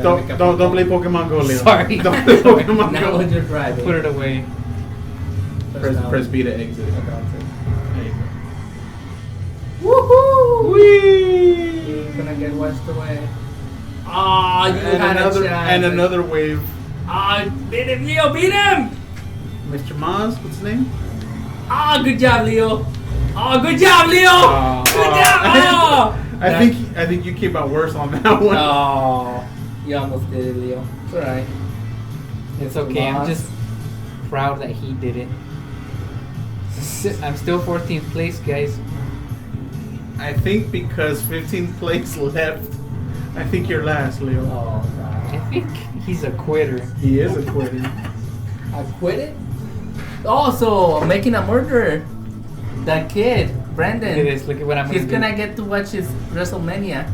Don't play Pokemon Go, Leo. Sorry. Don't play Pokemon Now Go. when you're driving. Put it away. Press B to exit. I got it. There you go. Woohoo! Whee! Gonna get washed away. Oh, you had another, a chance. and another wave. Oh, beat him, Leo, beat him! Mr. Maz, what's his name? Oh, good job, Leo. Oh, good job, Leo. Good job. Oh. I think you came out worse on that one. Oh, you almost did it, Leo. It's alright. It's okay. I'm just proud that he did it. I'm still 14th place, guys. I think because 15th place left, I think you're last, Leo. Oh, God. I think he's a quitter. He is a quitter. I quit it. Also, making a murderer. That kid, Brandon. Look at this. Look at what I'm He's gonna gonna get to watch his WrestleMania.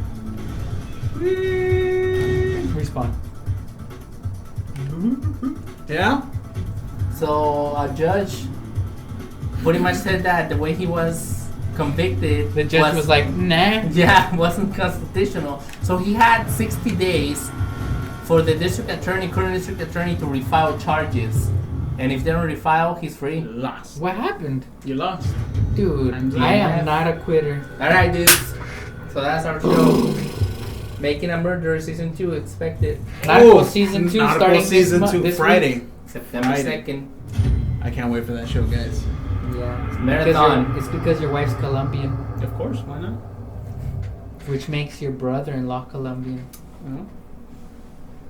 respawn. Yeah? So a judge pretty much said that the way he was convicted, The judge was like, nah. yeah, wasn't constitutional. So he had 60 days for the current district attorney to refile charges. And if they don't refile, he's free. Lost. What happened? You lost. Dude, I am not a quitter. Alright, dudes. So that's our show. Making a Murderer season 2 expected. Nautical season 2 Nautical starting season this 2 this Friday. week. September Friday. 2nd. I can't wait for that show, guys. Yeah. Marathon. It's because your wife's Colombian, Of course, why not? which makes your brother-in-law Colombian. Well,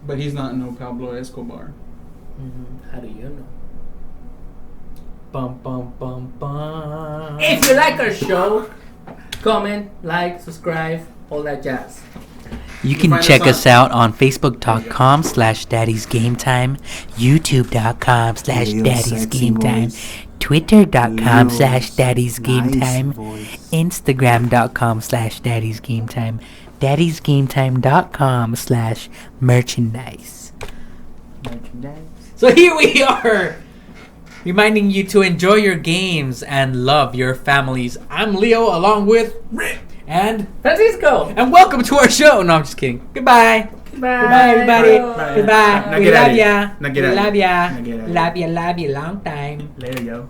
but he's not no Pablo Escobar. How do you know? Bum bum bum bum. If you like our show, comment, like, subscribe, all that jazz. You can find check us us out on Facebook.com/Daddy'sGameTime, YouTube.com/Daddy'sGameTime, Twitter.com/Daddy'sGameTime, Instagram.com/Daddy'sGameTime, Daddy'sGameTime.com/merchandise. So here we are, reminding you to enjoy your games and love your families. I'm Leo, along with Rick and Francisco! and welcome to our show. No, I'm just kidding. Goodbye. Goodbye, everybody. Bye. Goodbye. Now We get love outta here. ya. Now We get outta love here. ya. Now get outta here. Love ya. Love you. Long time. Later, yo.